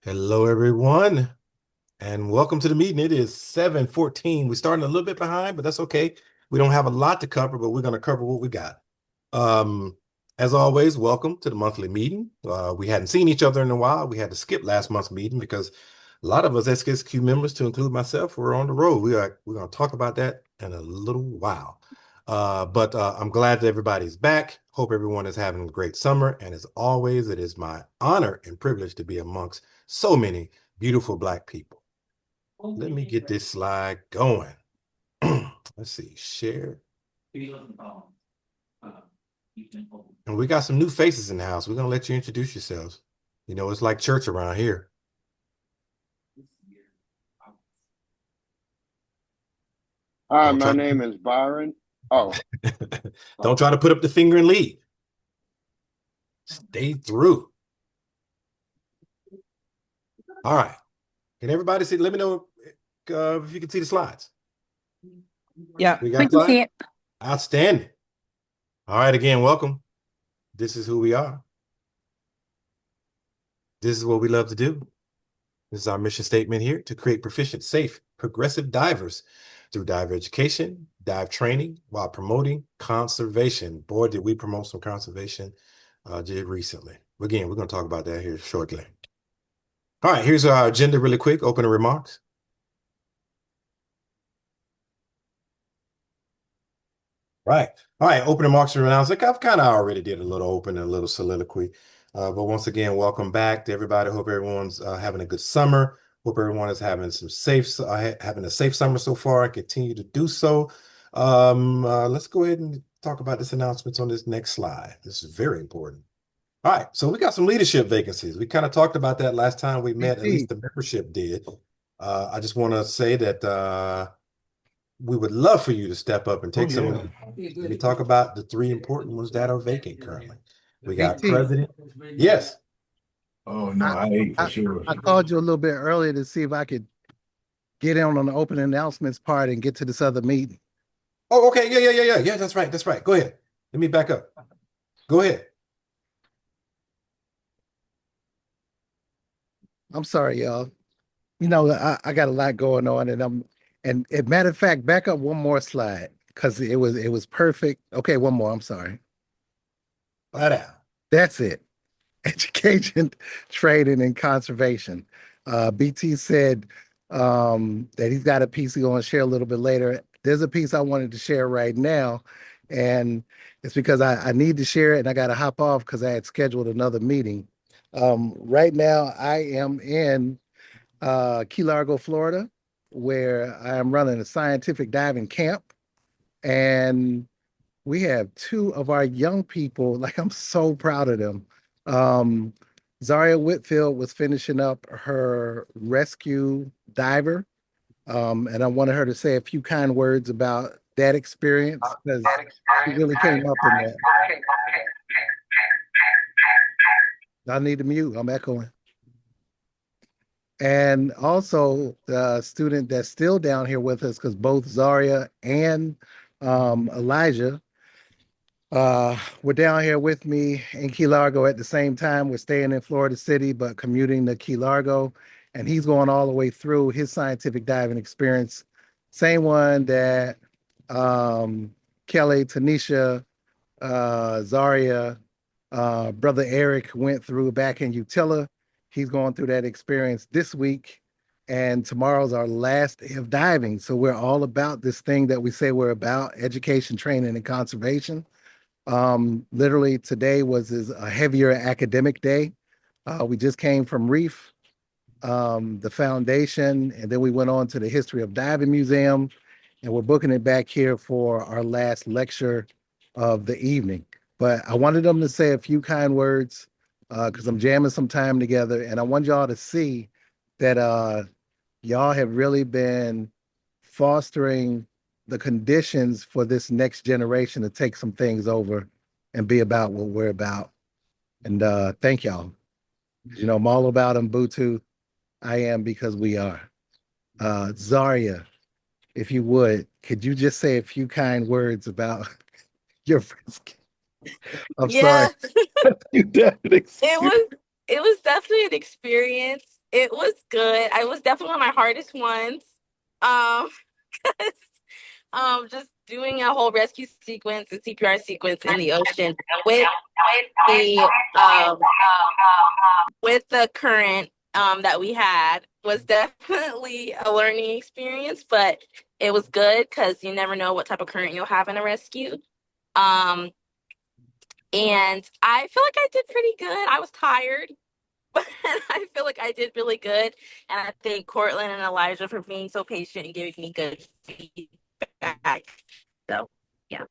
Hello, everyone, and welcome to the meeting. It is 7:14. We're starting a little bit behind, but that's okay. We don't have a lot to cover, but we're going to cover what we got. Um, as always, welcome to the monthly meeting. We hadn't seen each other in a while. We had to skip last month's meeting because a lot of us SSQ members, to include myself, were on the road. We're going to talk about that in a little while. But I'm glad that everybody's back. Hope everyone is having a great summer. And as always, it is my honor and privilege to be amongst so many beautiful Black people. Let me get this slide going. Let's see, share. And we got some new faces in the house. We're going to let you introduce yourselves. You know, it's like church around here. Hi, Don't my try name is Byron. Oh, don't try to put up the finger and leave. Stay through. All right. Can everybody see? Let me know if you can see the slides. Yeah, We we got can see slides? it. Outstanding. All right, again, welcome. This is who we are. This is what we love to do. This is our mission statement here to create proficient, safe, progressive divers through diver education, dive training, while promoting conservation. Boy, did we promote some conservation did recently. Again, we're going to talk about that here shortly. All right, here's our agenda really quick, opening remarks. Right. All right, opening remarks and announcements. I've kind of already did a little open and a little soliloquy. But once again, welcome back to everybody. Hope everyone's having a good summer. Hope everyone is having having a safe summer so far and continue to do so. Let's go ahead and talk about this announcements on this next slide. This is very important. All right, so we got some leadership vacancies. We kind of talked about that last time we met, at least PT. the membership did. I just want to say that we would love for you to step up and take some of them. Let me talk about the three important ones that are vacant currently. We got PT. president. Yes. Oh no, I, I ate for I sure. I called you a little bit earlier to see if I could get in on the open announcements part and get to this other meeting. Oh, okay. Yeah. That's right. That's right. Go ahead. Let me back up. Go ahead. I'm sorry, y'all. I got a lot going on, and matter of fact, back up one more slide because it was perfect. Okay, one more. I'm sorry. Flat out. That's it. Education, training, and conservation. BT said that he's got a piece he's going to share a little bit later. There's a piece I wanted to share right now, and it's because I need to share it and I got to hop off because I had scheduled another meeting. Right now, I am in Key Largo, Florida, where I am running a scientific diving camp. And we have two of our young people. Like, I'm so proud of them. Um, Zaria Whitfield was finishing up her rescue diver, and I wanted her to say a few kind words about that experience because she really came up in that. I need to mute. I'm echoing. And also the student that's still down here with us, because both Zaria and Elijah were down here with me in Key Largo at the same time. We're staying in Florida City, but commuting to Key Largo. And he's going all the way through his scientific diving experience. Same one that Kelly, Tanisha, Zaria, brother Eric went through back in Utila. He's going through that experience this week. And tomorrow's our last day of diving. So we're all about this thing that we say we're about: education, training, and conservation. Literally today was a heavier academic day. We just came from Reef, the foundation, and then we went on to the History of Diving Museum, and we're booking it back here for our last lecture of the evening. But I wanted them to say a few kind words because I'm jamming some time together, and I want y'all to see that y'all have really been fostering the conditions for this next generation to take some things over and be about what we're about. And thank y'all. I'm all about Ubuntu. I am because we are. Zaria, if you would, could you just say a few kind words about your friends? I'm sorry. Yeah, You done it. it was it was definitely an experience. It was good. I was definitely one of my hardest ones. Um, 'cause, just doing a whole rescue sequence and CPR sequence in the ocean with the um with the current that we had was definitely a learning experience, but it was good because you never know what type of current you'll have in a rescue. Um, and I feel like I did pretty good. I was tired, but I feel like I did really good. And I thank Cortland and Elijah for being so patient and giving me good feedback. So, yeah.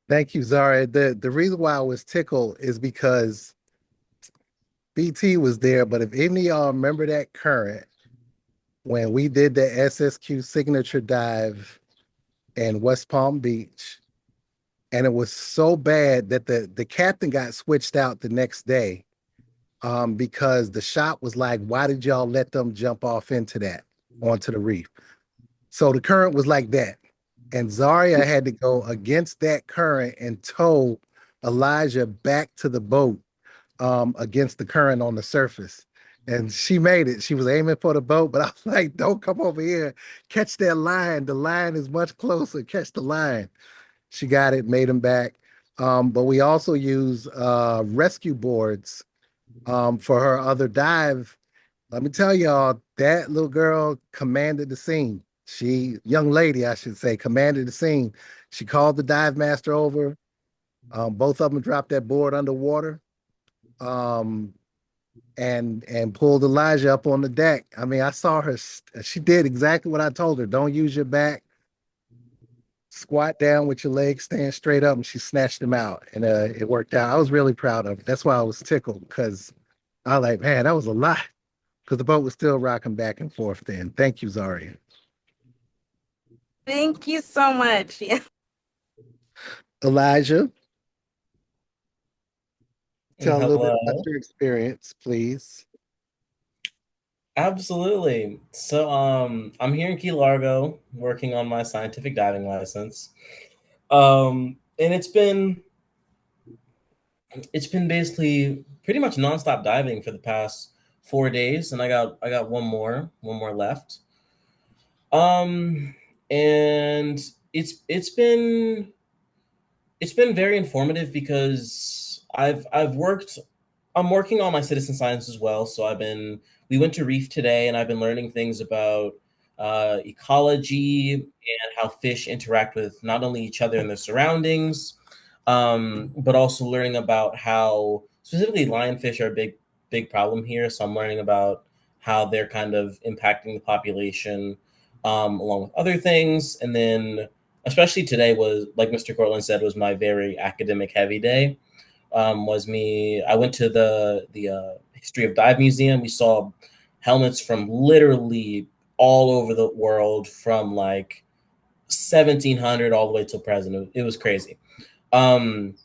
Thank you, Zara. The reason why I was tickled is because BT was there, but if any of y'all remember that current when we did the SSQ signature dive in West Palm Beach, and it was so bad that the captain got switched out the next day because the shop was like, why did y'all let them jump off into that onto the reef? So the current was like that. And Zaria had to go against that current and tow Elijah back to the boat against the current on the surface. And she made it. She was aiming for the boat, but I was like, don't come over here. Catch that line. The line is much closer. Catch the line. She got it, made him back. But we also use rescue boards for her other dive. Let me tell y'all, that little girl commanded the scene. She, young lady, I should say, commanded the scene. She called the dive master over. Both of them dropped that board underwater um, and pulled Elijah up on the deck. I mean, I saw her. She did exactly what I told her. Don't use your back. Squat down with your legs, stand straight up, and she snatched him out, and it worked out. I was really proud of it. That's why I was tickled because I was like, man, that was a lot. Because the boat was still rocking back and forth then. Thank you, Zaria. Thank you so much. Yeah. Elijah, tell a little bit about Hello. your experience, please. Absolutely. I'm here in Key Largo working on my scientific diving license. And it's been basically pretty much nonstop diving for the past 4 days, and I got one more left. Um, and it's been very informative because I'm working on my citizen science as well. So we went to Reef today, and I've been learning things about ecology and how fish interact with not only each other and their surroundings, but also learning about how specifically lionfish are a big problem here. So I'm learning about how they're kind of impacting the population, along with other things. And then, especially today was, like Mr. Cortland said, was my very academic heavy day. I went to the History of Dive Museum. We saw helmets from literally all over the world, from like 1700 all the way till present. It was crazy. Um,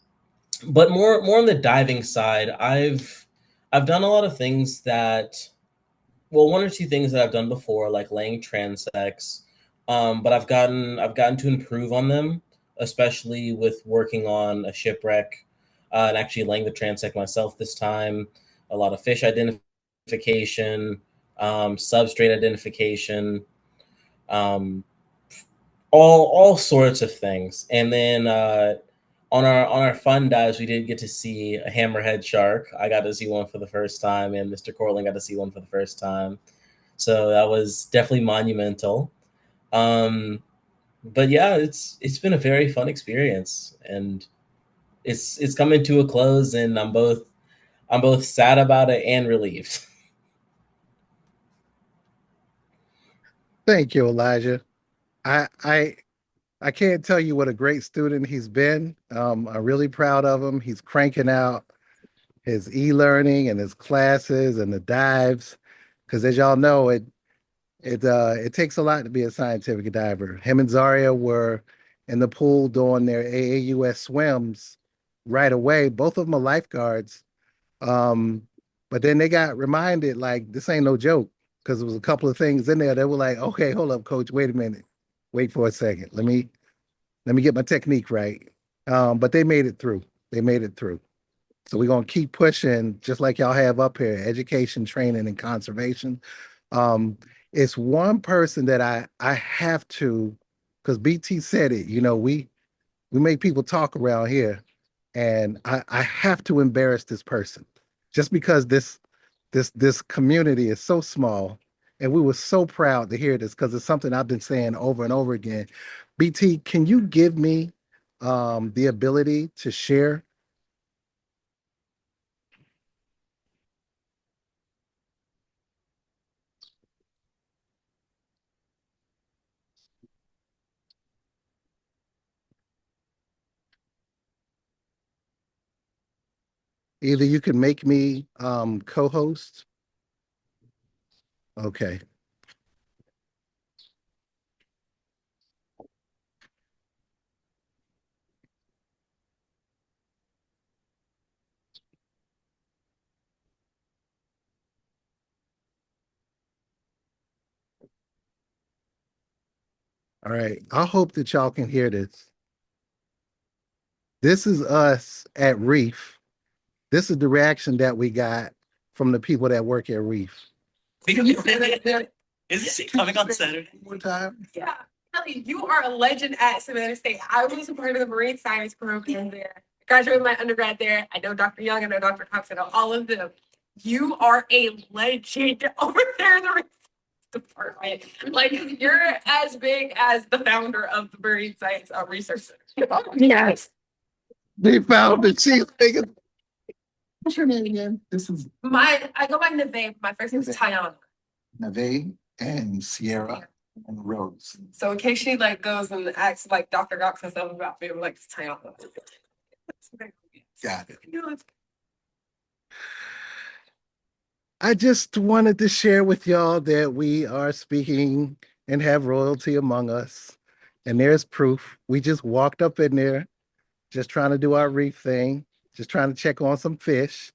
but more on the diving side, I've done a lot of things that, well, one or two things that I've done before, like laying transects. But I've gotten to improve on them, especially with working on a shipwreck, and actually laying the transect myself this time. A lot of fish identification, substrate identification, um, all sorts of things. And then on our fun dives, we did get to see a hammerhead shark. I got to see one for the first time, and Mr. Corlin got to see one for the first time. So that was definitely monumental. Um, but yeah, it's been a very fun experience, and it's coming to a close, and I'm both sad about it and relieved. Thank you, Elijah. I I I can't tell you what a great student he's been. I'm really proud of him. He's cranking out his e-learning and his classes and the dives. Because as y'all know, it takes a lot to be a scientific diver. Him and Zaria were in the pool doing their AAUS swims right away. Both of them are lifeguards. Um, but then they got reminded like this ain't no joke because there was a couple of things in there that were like, okay, hold up, coach, wait a minute, wait for a second. Let me get my technique right. But they made it through. They made it through. So we're gonna keep pushing, just like y'all have up here, education, training, and conservation. Um, it's one person that I have to, because BT said it, we make people talk around here, and I have to embarrass this person just because this community is so small, and we were so proud to hear this because it's something I've been saying over and over again. BT, can you give me the ability to share? Either you can make me co-host. Okay. All right. I hope that y'all can hear this. This is us at Reef. This is the reaction that we got from the people that work at Reef. Is she coming on Saturday? One time. Yeah. Kelly, you are a legend at Savannah State. I was a part of the marine science program there. Graduated my undergrad there. I know Dr. Young, I know Dr. Cox, I know all of them. You are a legend over there in the marine science department. Like, you're as big as the founder of the marine science research center. Yes. They found the chief thing. What's your name again? This is I go by Neve. My first name is Tayana. Neve and Sierra and Rose. So in case she like goes and acts like Dr. Cox and stuff about me, like Tayana. Got it. You know, it's I just wanted to share with y'all that we are speaking and have royalty among us. And there's proof. We just walked up in there, just trying to do our reef thing, just trying to check on some fish.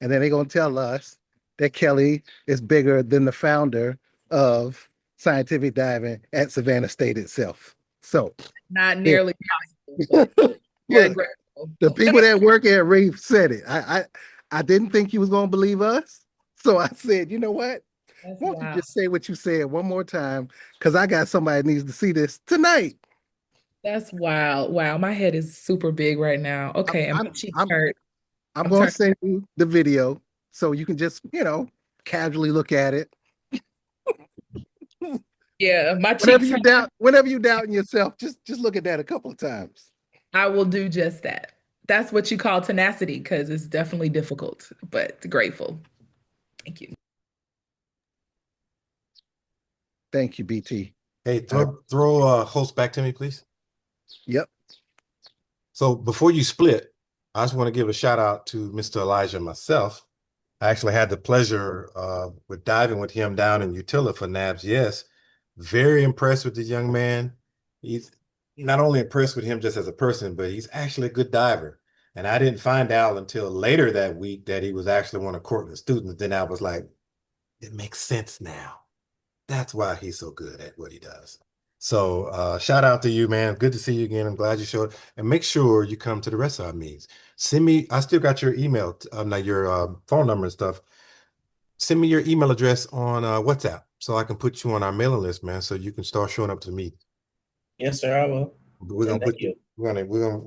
And then they're going to tell us that Kelly is bigger than the founder of scientific diving at Savannah State itself. So, Not yeah. nearly possible, but very Look, grateful. the people that work at Reef said it. I didn't think you was going to believe us. So I said, you know what? That's Won't you wild. just say what you said one more time? Because I got somebody that needs to see this tonight. That's wild. Wow, my head is super big right now. Okay, and my cheeks I'm hurt. I'm I'm gonna turning. send you the video so you can just, casually look at it. Yeah, my cheeks hurt. Whenever you doubt in yourself, just look at that a couple of times. I will do just that. That's what you call tenacity because it's definitely difficult, but grateful. Thank you. Thank you, BT. Hey, throw host back to me, please. Yep. So before you split, I just want to give a shout out to Mr. Elijah myself. I actually had the pleasure with diving with him down in Utila for NABS. Yes, very impressed with the young man. He's not only impressed with him just as a person, but he's actually a good diver. And I didn't find out until later that week that he was actually one of Cortland's students. Then I was like, it makes sense now. That's why he's so good at what he does. So shout out to you, man. Good to see you again. I'm glad you showed. And make sure you come to the rest of our meetings. Send me, I still got your email, not your phone number and stuff. Send me your email address on WhatsApp so I can put you on our mailing list, man, so you can start showing up to the meeting. Yes, sir, I will. We're gonna And put thank you. we're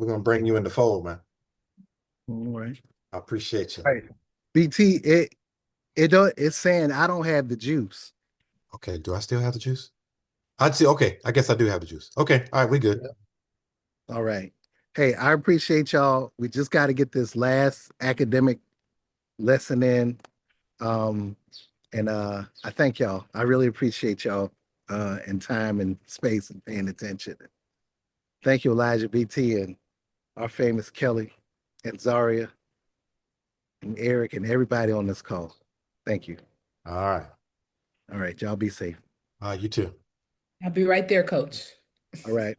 gonna bring you in the fold, man. All right. I appreciate you. Right. BT, it's saying I don't have the juice. Okay, do I still have the juice? I'd say okay. I guess I do have the juice. Okay, all right, we good. All right. Hey, I appreciate y'all. We just got to get this last academic lesson in. And I thank y'all. I really appreciate y'all and time and space and paying attention. Thank you, Elijah, BT, and our famous Kelly and Zaria and Eric and everybody on this call. Thank you. All right. All right, y'all be safe. You too. I'll be right there, coach. All right.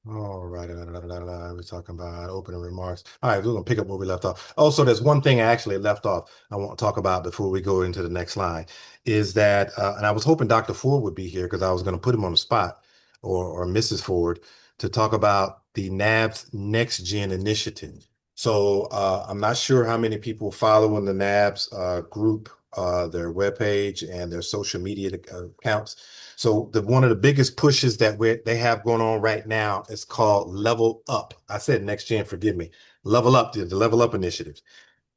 All right. We're talking about opening remarks. All right, we're gonna pick up where we left off. Also, there's one thing I actually left off I want to talk about before we go into the next line, is that and I was hoping Dr. Ford would be here because I was going to put him on the spot, or Mrs. Ford, to talk about the NABS Next Gen initiative. So I'm not sure how many people follow in the NABS group, their webpage and their social media accounts. So one of the biggest pushes that they have going on right now is called Level Up. I said Next Gen, forgive me. Level Up, the Level Up initiatives.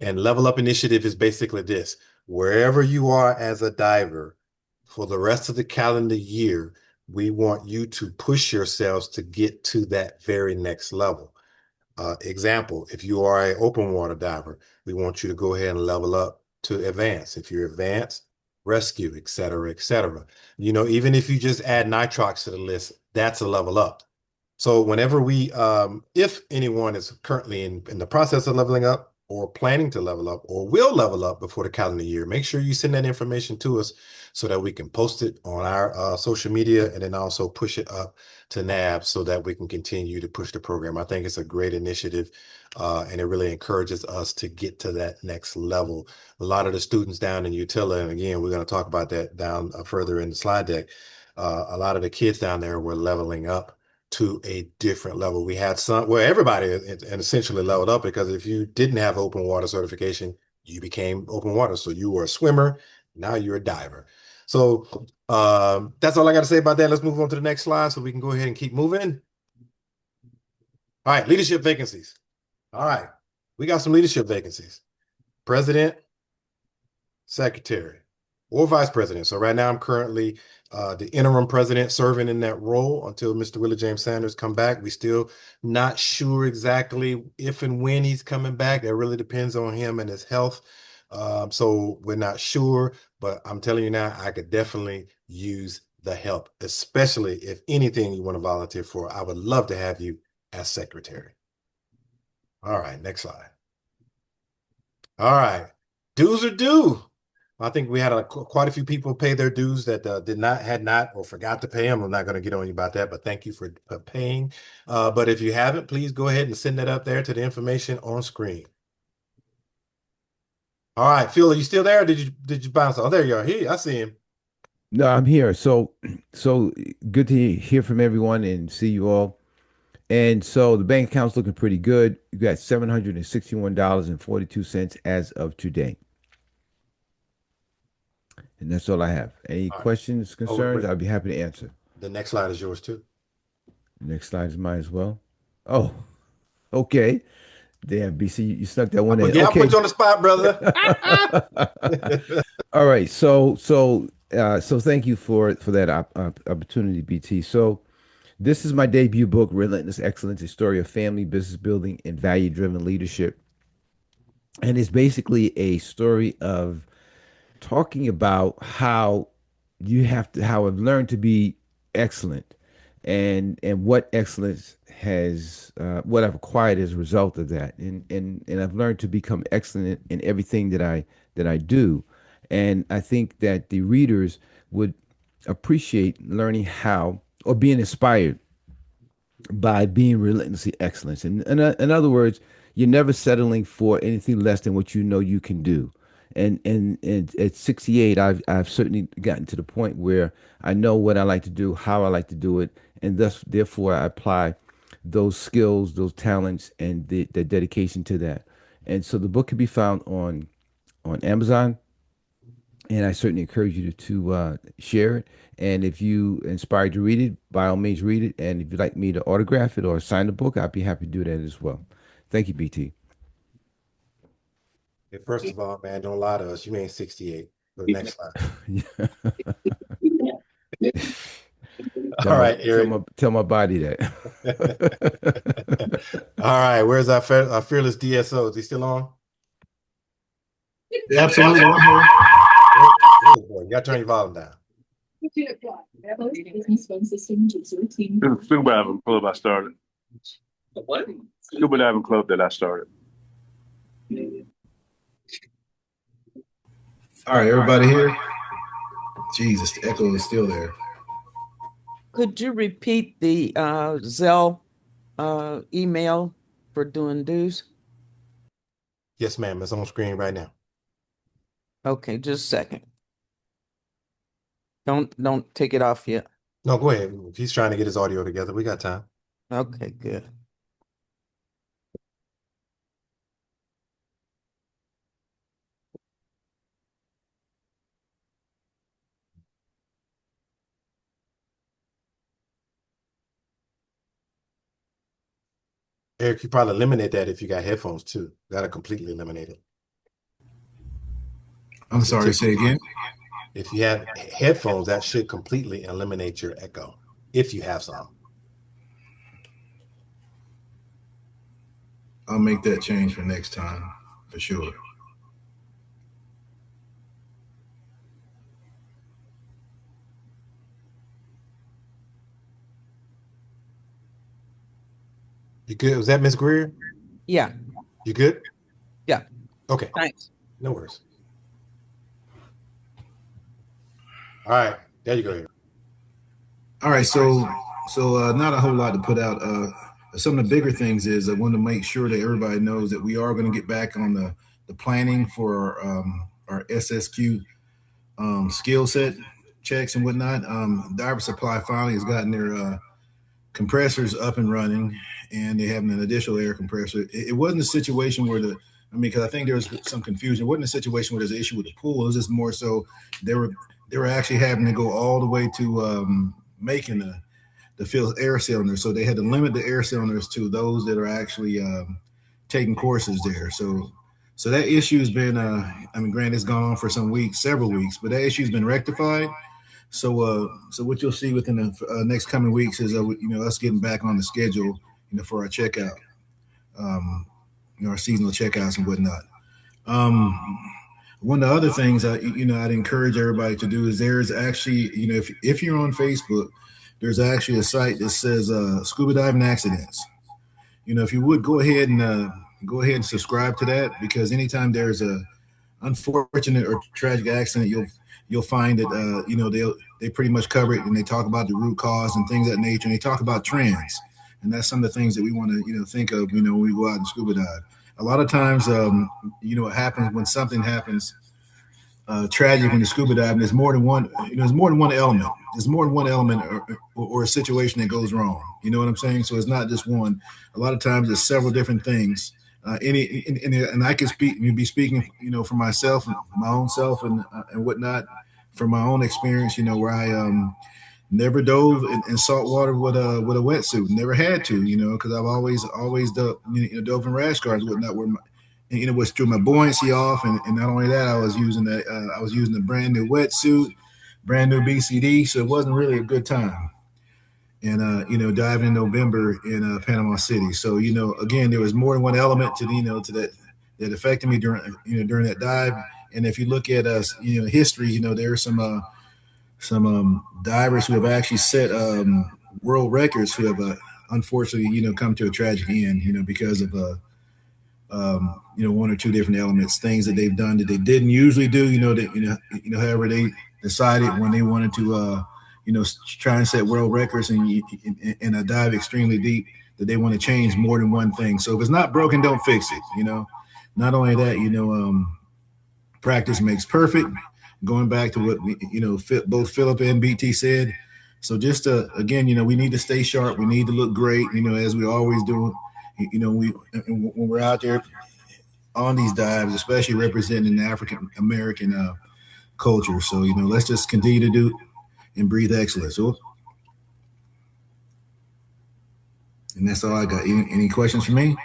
And Level Up initiative is basically this: wherever you are as a diver for the rest of the calendar year, we want you to push yourselves to get to that very next level. Example, if you are an open water diver, we want you to go ahead and level up to advanced. If you're advanced, rescue, et cetera, et cetera. Even if you just add nitrox to the list, that's a level up. So whenever if anyone is currently in the process of leveling up or planning to level up or will level up before the calendar year, make sure you send that information to us so that we can post it on our social media and then also push it up to NAB so that we can continue to push the program. I think it's a great initiative, and it really encourages us to get to that next level. A lot of the students down in Utila, and again, we're going to talk about that down further in the slide deck. A lot of the kids down there were leveling up to a different level. We had everybody and essentially leveled up, because if you didn't have open water certification, you became open water. So you were a swimmer, now you're a diver. So that's all I got to say about that. Let's move on to the next slide so we can go ahead and keep moving. All right, leadership vacancies. All right, we got some leadership vacancies. President, secretary, or vice president. So right now I'm currently the interim president, serving in that role until Mr. Willie James Sanders come back. We still not sure exactly if and when he's coming back. That really depends on him and his health. So we're not sure, but I'm telling you now, I could definitely use the help, especially if anything you want to volunteer for. I would love to have you as secretary. All right, next slide. All right, dues are due. I think we had quite a few people pay their dues that had not or forgot to pay them. I'm not going to get on you about that, but thank you for paying. But if you haven't, please go ahead and send that up there to the information on screen. All right, Phil, are you still there? Or did you bounce? Oh, there you are. Here, I see him. No, I'm here. So good to hear from everyone and see you all. And so the bank account's looking pretty good. You got $761.42 as of today. And that's all I have. Any All right. questions, concerns? Wait. I'll be happy to answer. The next slide is yours too. Next slide is mine as well. Oh, okay. Damn, BC, you snuck that one in. Yeah, Okay. I'll put you on the spot, brother. All right. So thank you for that opportunity, BT. So this is my debut book, Relentless Excellence: A Story of Family, Business Building, and Value-Driven Leadership. And it's basically a story of talking about how how I've learned to be excellent, and what excellence has what I've acquired as a result of that, and I've learned to become excellent in everything that I do. And I think that the readers would appreciate learning how, or being inspired by being relentlessly excellent. And in other words, you're never settling for anything less than what you know you can do. And at 68, I've certainly gotten to the point where I know what I like to do, how I like to do it, and therefore I apply those skills, those talents, and the dedication to that. And so the book can be found on Amazon, and I certainly encourage you to share it. And if you inspired to read it, by all means read it. And if you'd like me to autograph it or sign the book, I'd be happy to do that as well. Thank you, BT. Okay, first of all, man, don't lie to us. You ain't 68. Go to the next slide. All right, Eric. Tell my body that. All right, where's our fearless DSO? Is he still on? Absolutely. Oh, boy, you got to turn your volume down. It's a scuba diving club I started. What? Scuba diving club that I started. All right, everybody here? Jesus, the echo is still there. Could you repeat the Zelle email for doing dues? Yes, ma'am. It's on screen right now. Okay, just a second. Don't take it off yet. No, go ahead. He's trying to get his audio together. We got time. Okay, good. Eric, you probably eliminate that if you got headphones too. Gotta completely eliminate it. I'm That's a sorry, tip. say again. If you have headphones, that should completely eliminate your echo, if you have some. I'll make that change for next time for sure. You good? Was that Miss Greer? Yeah. You good? Yeah. Okay. Thanks. No worries. All right. There you go. Here. All right, so not a whole lot to put out. Some of the bigger things is I want to make sure that everybody knows that we are going to get back on the planning for our SSQ skill set checks and whatnot. Diver Supply finally has gotten their compressors up and running, and they have an additional air compressor. It wasn't a situation where because I think there was some confusion. It wasn't a situation where there's an issue with the pool. It was just more so they were actually having to go all the way to making the fill air cylinders. So they had to limit the air cylinders to those that are actually taking courses there. So that issue has been, granted, it's gone on for some weeks, several weeks, but that issue's been rectified. So what you'll see within the next coming weeks is us getting back on the schedule, for our checkout, our seasonal checkouts and whatnot. One of the other things I'd encourage everybody to do is there's actually, if you're on Facebook, there's actually a site that says scuba diving accidents. If you would go ahead and subscribe to that, because anytime there's a unfortunate or tragic accident, you'll find that they pretty much cover it, and they talk about the root cause and things of that nature, and they talk about trends, and that's some of the things that we want to think of when we go out and scuba dive. A lot of times, what happens when something happens tragic when you scuba diving, there's more than one. There's more than one element. There's more than one element or a situation that goes wrong. You know what I'm saying? So it's not just one. A lot of times, there's several different things. And I can be speaking, for myself, my own self, and whatnot, from my own experience. Where I never dove in salt water with a wetsuit. Never had to, because I've always dove in rash guards, whatnot, where was threw my buoyancy off, and not only that, I was using a brand new wetsuit, brand new BCD, so it wasn't really a good time. And diving in November in Panama City. So again, there was more than one element to that affected me during that dive. And if you look at history, there are some divers who have actually set world records who have unfortunately come to a tragic end, because of one or two different elements, things that they've done that they didn't usually do, however they decided when they wanted to, try and set world records and dive extremely deep, that they want to change more than one thing. So if it's not broken, don't fix it. Not only that, practice makes perfect. Going back to what, both Philip and BT said. So just again, we need to stay sharp. We need to look great, as we always do. When we're out there on these dives, especially representing the African American culture. So let's just continue to do and breathe excellence. So, and that's all I got. Any questions for me?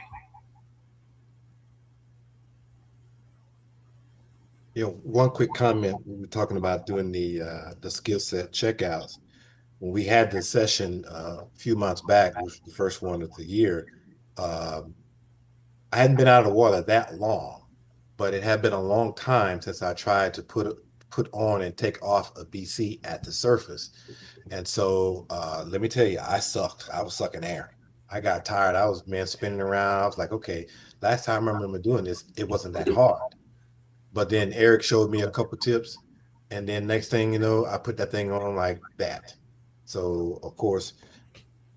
One quick comment. We were talking about doing the skill set checkouts. When we had the session a few months back, which was the first one of the year, I hadn't been out of the water that long, but it had been a long time since I tried to put on and take off a BC at the surface. And so let me tell you, I sucked. I was sucking air. I got tired. I was spinning around. I was like, okay, last time I remember doing this, it wasn't that hard. But then Eric showed me a couple tips, and then next thing you know, I put that thing on like that. So of course,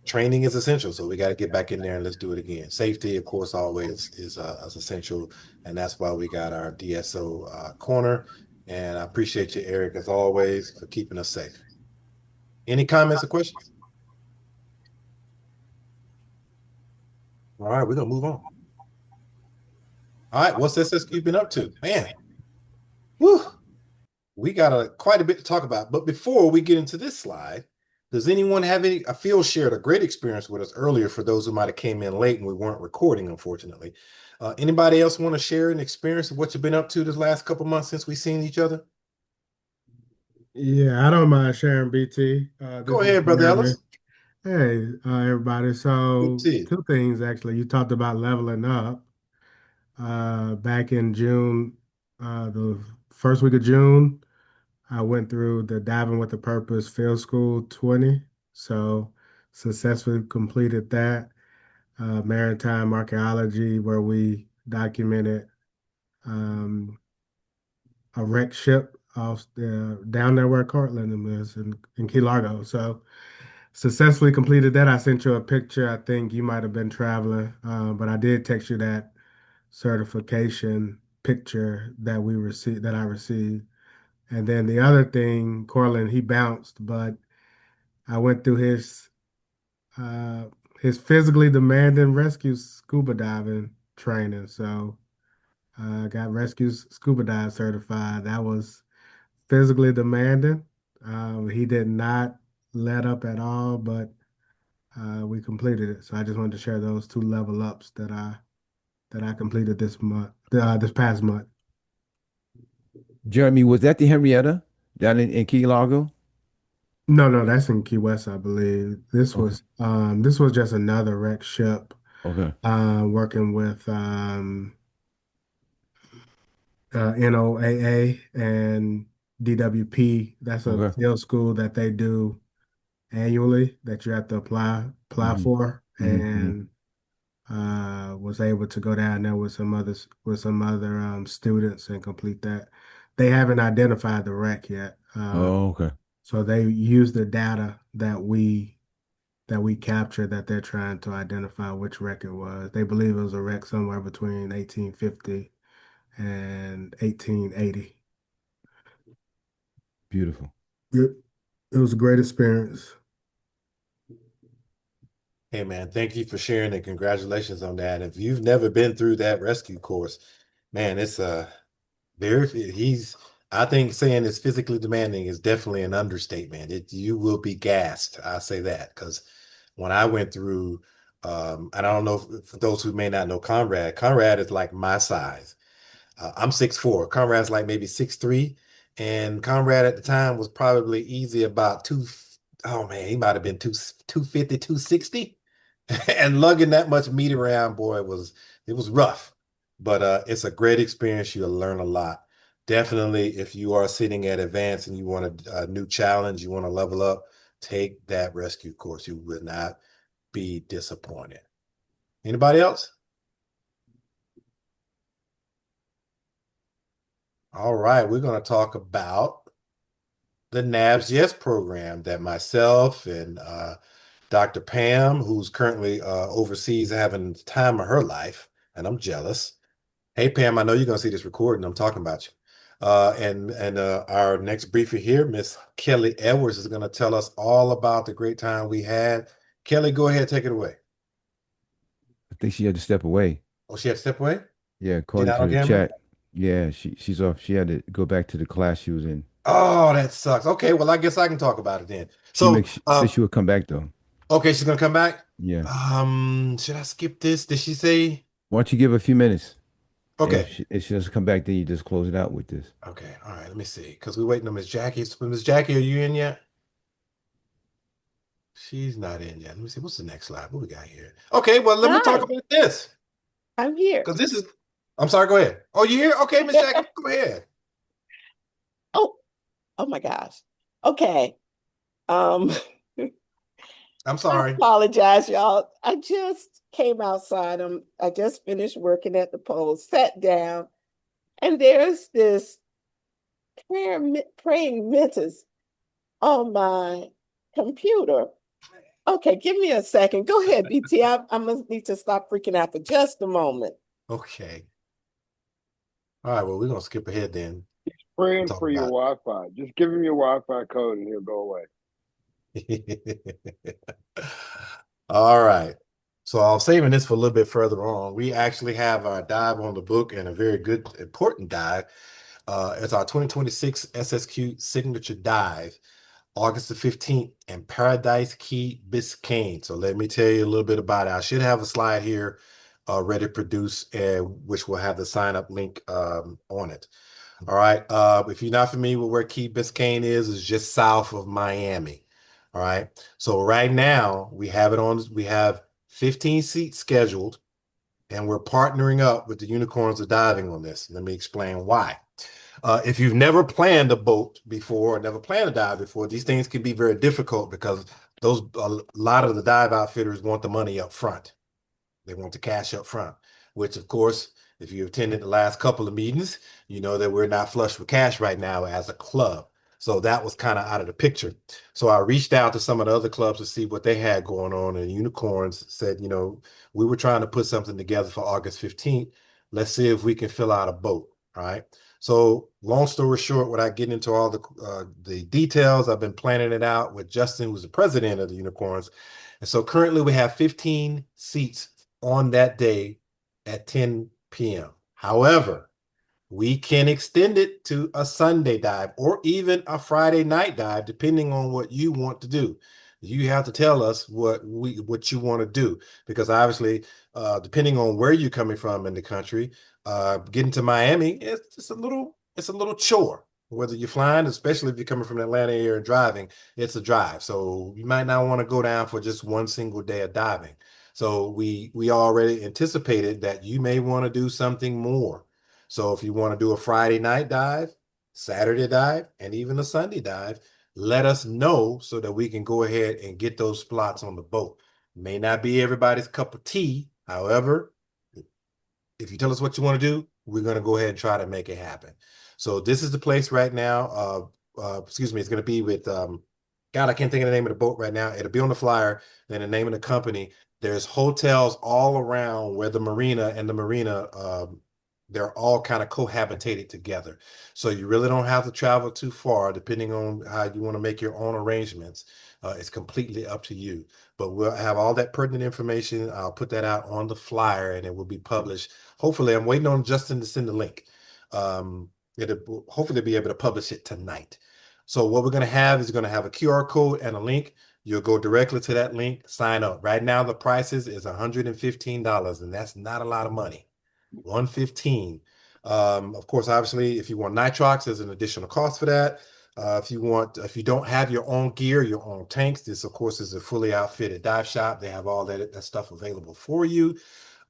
training is essential. So we got to get back in there and let's do it again. Safety, of course, always is essential, and that's why we got our DSO corner. And I appreciate you, Eric, as always, for keeping us safe. Any comments or questions? All right, we're gonna move on. All right, what's SSQ been up to? Man, whew, we got quite a bit to talk about. But before we get into this slide, Does anyone have any? Phil shared a great experience with us earlier for those who might have came in late and we weren't recording, unfortunately. Anybody else want to share an experience of what you've been up to this last couple months since we've seen each other? Yeah, I don't mind sharing, BT. Go This is ahead, Brother Jeremy. Ellis. Hey, everybody. Good to So, see you. two things actually. You talked about leveling up. Back in June, the first week of June, I went through the Diving with a Purpose Field School 20. So, successfully completed that. Maritime archaeology, where we documented um, a wrecked ship off down there where Cortland is in Key Largo. So, successfully completed that. I sent you a picture. I think you might have been traveling, but I did text you that certification picture that we received, that I received. And then the other thing, Cortland, he bounced, but I went through uh, his physically demanding rescue scuba diving training. So I got rescue scuba dive certified. That was physically demanding. He did not let up at all, but we completed it. So I just wanted to share those two level ups that I completed this month, this past month. Jeremy, was that the Henrietta down in Key Largo? No, no, that's in Key West, I believe. Okay. This was just another wreck ship, Okay. working with NOAA and DWP. That's a Okay. field school that they do annually that you have to apply Hmm. for, Hmm. and was able to go down there with some other students and complete that. They haven't identified the wreck yet, Oh, okay. so they use the data that we captured that they're trying to identify which wreck it was. They believe it was a wreck somewhere between 1850 and 1880. Beautiful. It was a great experience. Hey man, thank you for sharing and congratulations on that. If you've never been through that rescue course, man, it's very he's I think saying it's physically demanding is definitely an understatement. You will be gassed. I say that because when I went through and I don't know for those who may not know Conrad is like my size. I'm 6'4". Conrad's like maybe 6'3", and Conrad at the time was probably easy about two. Oh man, he might have been 250, 260. And lugging that much meat around, boy, it was rough. But it's a great experience. You'll learn a lot. Definitely, if you are sitting at advanced and you want a new challenge, you want to level up, take that rescue course. You will not be disappointed. Anybody else? All right, we're going to talk about the NABS Yes program that myself and Dr. Pam, who's currently overseas having the time of her life, and I'm jealous. Hey, Pam, I know you're going to see this recording. I'm talking about you. And our next briefer here, Miss Kelly Edwards, is going to tell us all about the great time we had. Kelly, go ahead, take it away. I think she had to step away. Oh, she had to step away? Yeah, She according not to on the camera? chat. Yeah, she's off. She had to go back to the class she was in. Oh, that sucks. Okay, well, I guess I can talk about it then. So, Said she would come back though. okay, she's gonna come back. Yeah. Should I skip this? Did she say? Why don't you give her a few minutes? And Okay. if she doesn't come back, then you just close it out with this. Okay. All right. Let me see. Because we're waiting on Miss Jackie. So, Miss Jackie, are you in yet? She's not in yet. Let me see. What's the next slide? What we got here? Okay. Well, let me talk Hi, about this. I'm here. Because this is. I'm sorry. Go ahead. Oh, you here? Okay, Miss Jackie, go ahead. Oh, oh my gosh. Okay. Um, I'm I sorry. apologize, y'all. I just came outside. I just finished working at the post, sat down, and there's this praying mantis on my computer. Okay, give me a second. Go ahead, BT. I must need to stop freaking out for just a moment. Okay. All right. Well, we're gonna skip ahead then. Praying Talk for your about. Wi-Fi. Just give him your Wi-Fi code and he'll go away. All right. So I'm saving this for a little bit further on. We actually have our dive on the book and a very good, important dive. It's our 2026 SSQ signature dive. August the 15th in Paradise Key, Biscayne. So let me tell you a little bit about it. I should have a slide here ready to produce, which will have the sign up link on it. All right. If you're not familiar with where Key Biscayne is, it's just south of Miami. All right. So right now we have it on, we have 15 seats scheduled, and we're partnering up with the Unicorns of Diving on this. Let me explain why. If you've never planned a boat before or never planned a dive before, these things can be very difficult because a lot of the dive outfitters want the money up front. They want the cash up front, which of course, if you attended the last couple of meetings, you know that we're not flush with cash right now as a club. So that was kind of out of the picture. So I reached out to some of the other clubs to see what they had going on, and Unicorns said, we were trying to put something together for August 15th. Let's see if we can fill out a boat. All right. So long story short, without getting into all the details, I've been planning it out with Justin, who's the president of the Unicorns. And so currently we have 15 seats on that day at 10 p.m. However, we can extend it to a Sunday dive or even a Friday night dive, depending on what you want to do. You have to tell us what you want to do, because obviously, depending on where you're coming from in the country, getting to Miami, it's a little chore. Whether you're flying, especially if you're coming from the Atlanta area and driving, it's a drive. So you might not want to go down for just one single day of diving. So we already anticipated that you may want to do something more. So if you want to do a Friday night dive, Saturday dive, and even a Sunday dive, let us know so that we can go ahead and get those spots on the boat. May not be everybody's cup of tea. However, if you tell us what you want to do, we're going to go ahead and try to make it happen. So this is the place right now. Excuse me, it's going to be with God, I can't think of the name of the boat right now. It'll be on the flyer, then the name of the company. There's hotels all around where the marina and the marina they're all kind of cohabitated together. So you really don't have to travel too far, depending on how you want to make your own arrangements. It's completely up to you. But we'll have all that pertinent information. I'll put that out on the flyer and it will be published. Hopefully, I'm waiting on Justin to send the link. It'll hopefully be able to publish it tonight. So what we're going to have is going to have a QR code and a link. You'll go directly to that link, sign up. Right now, the prices is $115, and that's not a lot of money. 115. Of course, obviously, if you want nitrox, there's an additional cost for that. If you don't have your own gear, your own tanks, this of course is a fully outfitted dive shop. They have all that stuff available for you.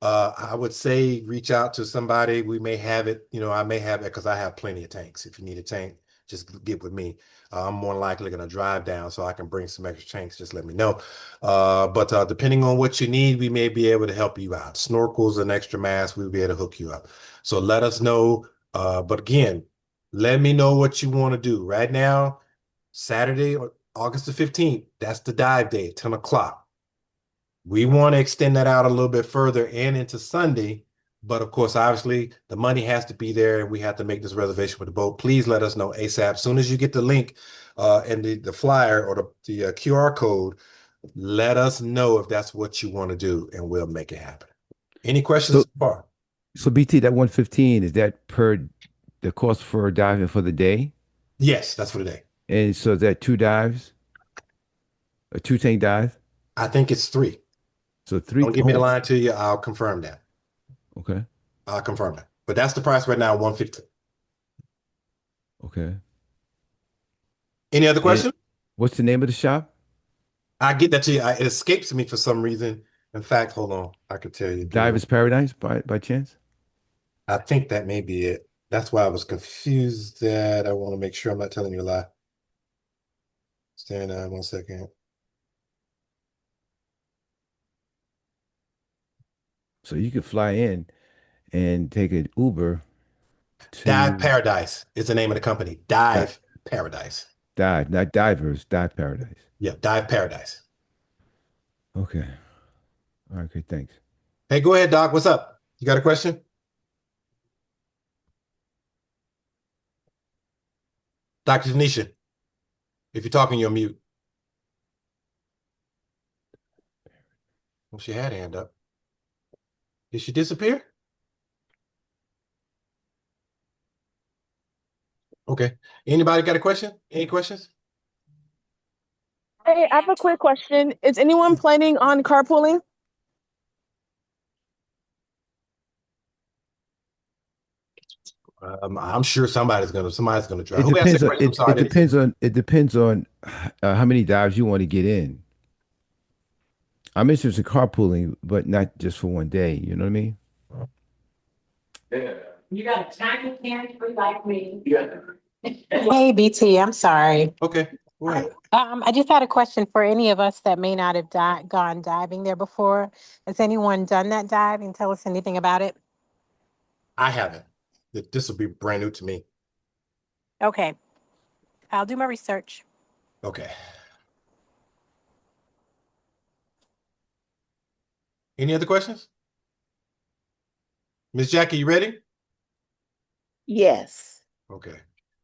I would say reach out to somebody. We may have it, I may have it because I have plenty of tanks. If you need a tank, just get with me. I'm more likely going to drive down so I can bring some extra tanks. Just let me know. But depending on what you need, we may be able to help you out. Snorkels and extra mask, we'll be able to hook you up. So let us know. But again, let me know what you want to do. Right now, Saturday, August the 15th, that's the dive day, 10 o'clock. We want to extend that out a little bit further and into Sunday. But of course, obviously, the money has to be there and we have to make this reservation for the boat. Please let us know ASAP. As soon as you get the link and the flyer or the QR code, let us know if that's what you want to do and we'll make it happen. Any questions so far? So BT, that 115, is that per the cost for diving for the day? Yes, that's for the day. And so is that two dives? A two tank dive? I think it's three. So three. Don't give me the line to you. I'll confirm that. Okay. I'll confirm that. But that's the price right now, 115. Okay. Any other questions? What's the name of the shop? I get that to you. It escapes me for some reason. In fact, hold on. I could tell you. Divers Paradise by chance? I think that may be it. That's why I was confused that I want to make sure I'm not telling you a lie. Stand on 1 second. So you could fly in and take an Uber to Dive Paradise is the name of the company. Dive Paradise. Dive, not divers, Dive Paradise. Yeah, Dive Paradise. Okay. All right, great, thanks. Hey, go ahead, Doc. What's up? You got a question? Dr. Tanisha, if you're talking, you're mute. Well, she had a hand up. Did she disappear? Okay. Anybody got a question? Any questions? Hey, I have a quick question. Is anyone planning on carpooling? I'm sure somebody's gonna try. It Who asked depends that on question? I'm sorry, I didn't see. it depends on how many dives you want to get in. I'm interested in carpooling, but not just for one day. You know what I mean? Yeah. You got a tiny pantry like me. Yeah. Hey, BT, I'm sorry. Okay, go ahead. I just had a question for any of us that may not have gone diving there before. Has anyone done that dive and tell us anything about it? I haven't. This will be brand new to me. Okay, I'll do my research. Okay. Any other questions? Miss Jackie, you ready? Yes. Okay.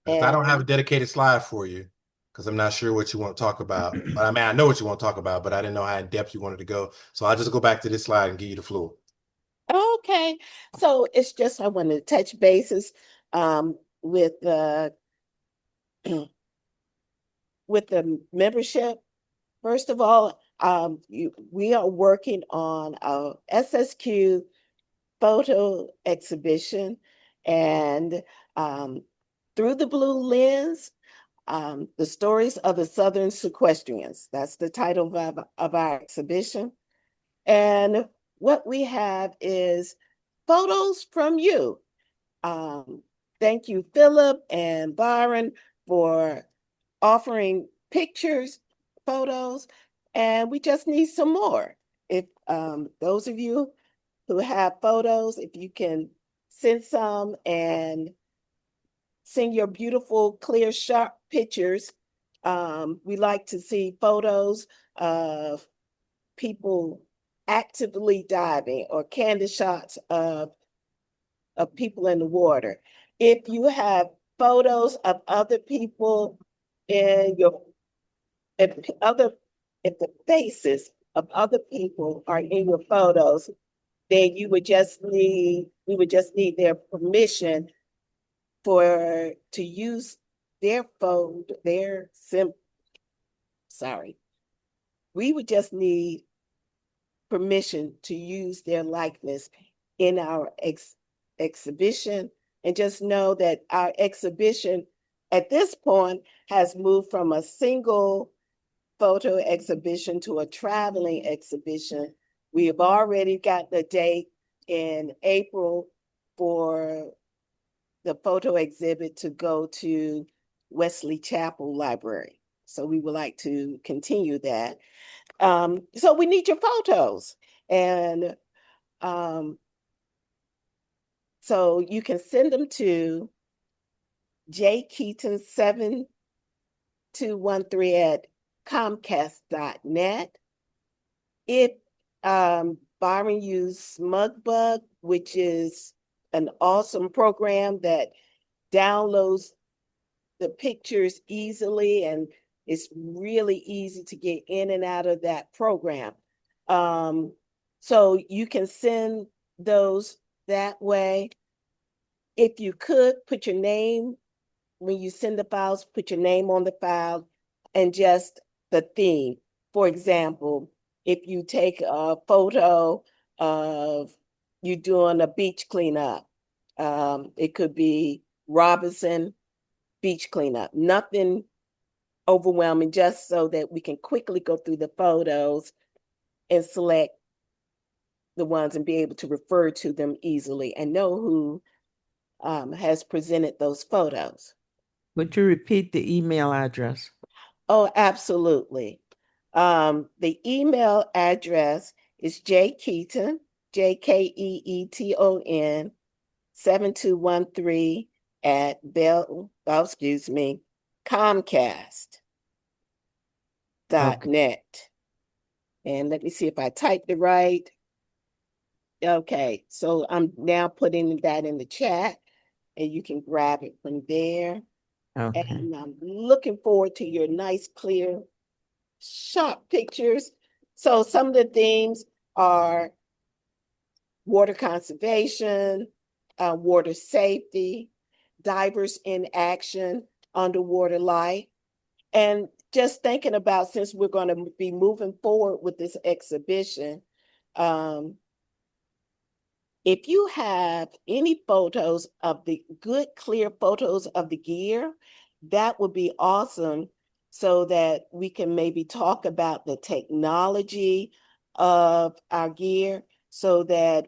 Because I don't have a And dedicated slide for you because I'm not sure what you want to talk about. But I mean, I know what you want to talk about, but I didn't know how in depth you wanted to go. So I'll just go back to this slide and give you the floor. okay. So it's just I wanted to touch bases with with the membership. First of all, we are working on a SSQ photo exhibition, and through the blue lens, the stories of the Southern Sequestrians. That's the title of our exhibition. And what we have is photos from you. Thank you, Philip and Byron, for offering pictures, photos, and we just need some more. If those of you who have photos, if you can send some and send your beautiful, clear, sharp pictures. We like to see photos of people actively diving or candid shots of people in the water. If you have photos of other people in your if other if the faces of other people are in your photos, then we would just need their permission to use their phone, sorry. We would just need permission to use their likeness in our exhibition. And just know that our exhibition at this point has moved from a single photo exhibition to a traveling exhibition. We have already got the date in April for the photo exhibit to go to Wesley Chapel Library. So we would like to continue that. So we need your photos. And so you can send them to jkeaton7213 at comcast.net. If Byron used SmugBug, which is an awesome program that downloads the pictures easily, and it's really easy to get in and out of that program. So you can send those that way. If you could put your name, when you send the files, put your name on the file and just the theme. For example, if you take a photo of you doing a beach cleanup, it could be Robinson beach cleanup, nothing overwhelming, just so that we can quickly go through the photos and select the ones and be able to refer to them easily and know who has presented those photos. Would you repeat the email address? Oh, absolutely. The email address is jkeeton, JKEETON 7213 at Comcast.net. And let me see if I typed it right. Okay, so I'm now putting that in the chat and you can grab it from there. Okay. And I'm looking forward to your nice, clear, sharp pictures. So some of the themes are water conservation, water safety, divers in action, underwater life. And just thinking about, since we're going to be moving forward with this exhibition, if you have any photos of the good, clear photos of the gear, that would be awesome, so that we can maybe talk about the technology of our gear, so that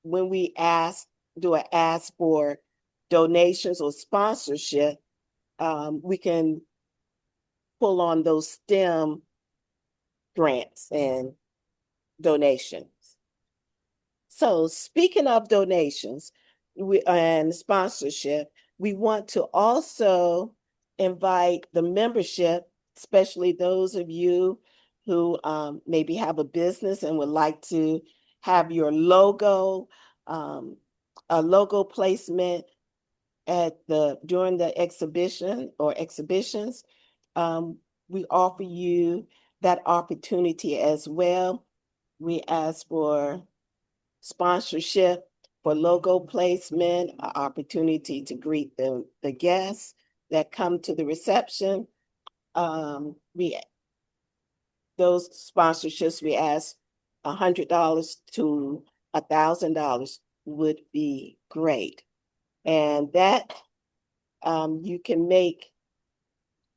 when we do an ask for donations or sponsorship, we can pull on those STEM grants and donations. So speaking of donations and sponsorship, we want to also invite the membership, especially those of you who maybe have a business and would like to have your logo, a logo placement during the exhibition or exhibitions. We offer you that opportunity as well. We ask for sponsorship for logo placement, an opportunity to greet the guests that come to the reception. Those sponsorships, we ask $100 to $1,000 would be great. And that you can make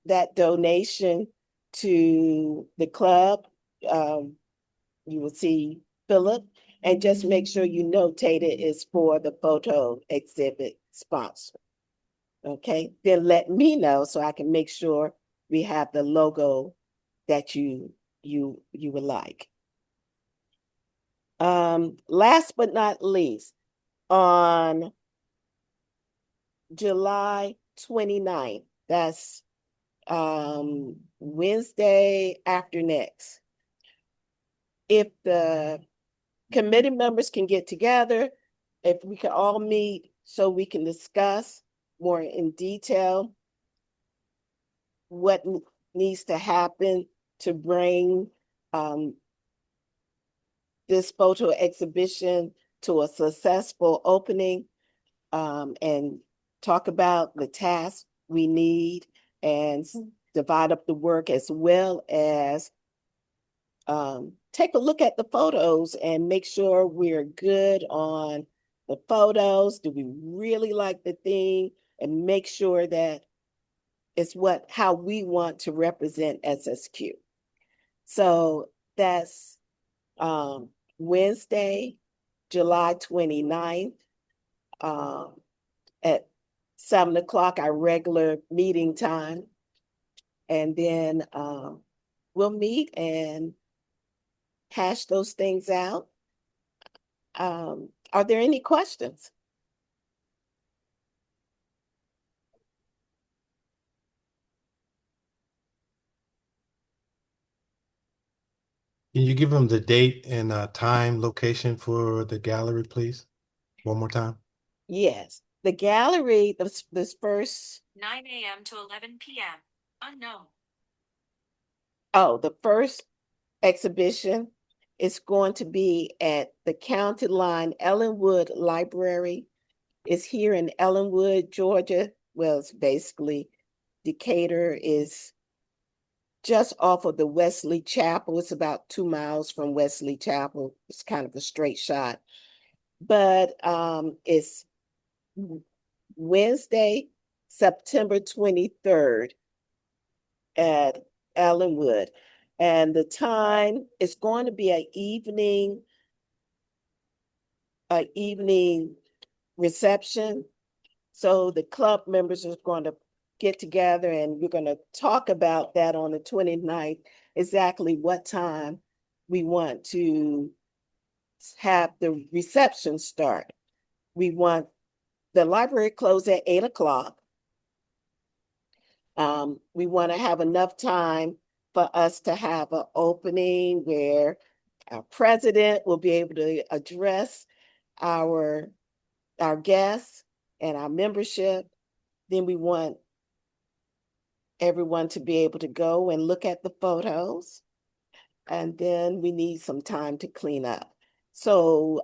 that donation to the club. You will see Philip, and just make sure you notate it is for the photo exhibit sponsor. Okay, then let me know so I can make sure we have the logo that you would like. Last but not least, on July 29th, that's Wednesday after next, if the committee members can get together, if we can all meet so we can discuss more in detail what needs to happen to bring this photo exhibition to a successful opening, and talk about the tasks we need and divide up the work, as well as take a look at the photos and make sure we're good on the photos. Do we really like the thing? And make sure that it's how we want to represent SSQ. So that's Wednesday, July 29th, at 7 o'clock, our regular meeting time. And then we'll meet and hash those things out. Are there any questions? Can you give them the date and time, location for the gallery, please? One more time. Yes, the gallery, this first 9 a.m. to 11 p.m. Unknown. Oh, the first exhibition is going to be at the County Line Ellenwood Library. It's here in Ellenwood, Georgia. Well, it's basically Decatur is just off of the Wesley Chapel. It's about 2 miles from Wesley Chapel. It's kind of a straight shot. But it's Wednesday, September 23rd at Ellenwood. And the time is going to be an evening reception. So the club members are going to get together and we're going to talk about that on the 29th, exactly what time we want to have the reception start. We want the library closed at 8 o'clock. We want to have enough time for us to have an opening where our president will be able to address our guests and our membership. Then we want everyone to be able to go and look at the photos. And then we need some time to clean up. So,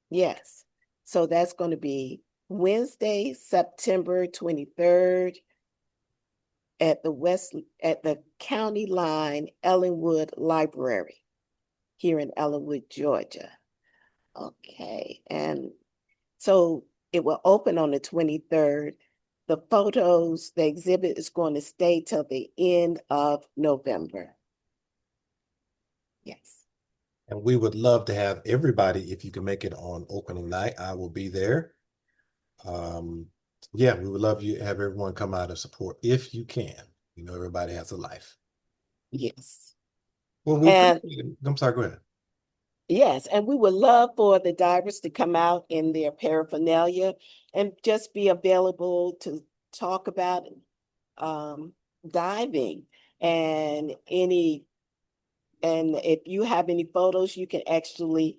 yes. So that's going to be Wednesday, September 23rd at the County Line Ellenwood Library here in Ellenwood, Georgia. Okay, and so it will open on the 23rd. The exhibit is going to stay till the end of November. Yes. And we would love to have everybody, if you can make it on opening night, I will be there. Yeah, we would love you have everyone come out and support if you can. You know, everybody has a life. Yes. Well, we And appreciate it. I'm sorry, go ahead. yes, and we would love for the divers to come out in their paraphernalia and just be available to talk about diving and if you have any photos, you can actually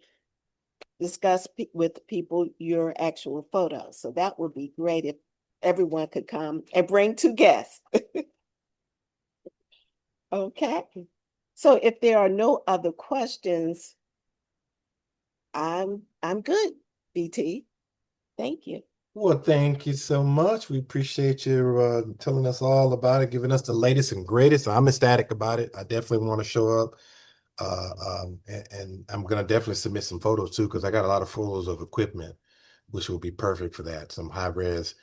discuss with people your actual photos. So that would be great if everyone could come and bring 2 guests. Okay. So if there are no other questions, I'm good, BT. Thank you. Well, thank you so much. We appreciate you telling us all about it, giving us the latest and greatest. I'm ecstatic about it. I definitely want to show up. And I'm going to definitely submit some photos too, because I got a lot of photos of equipment, which will be perfect for that. Some high res.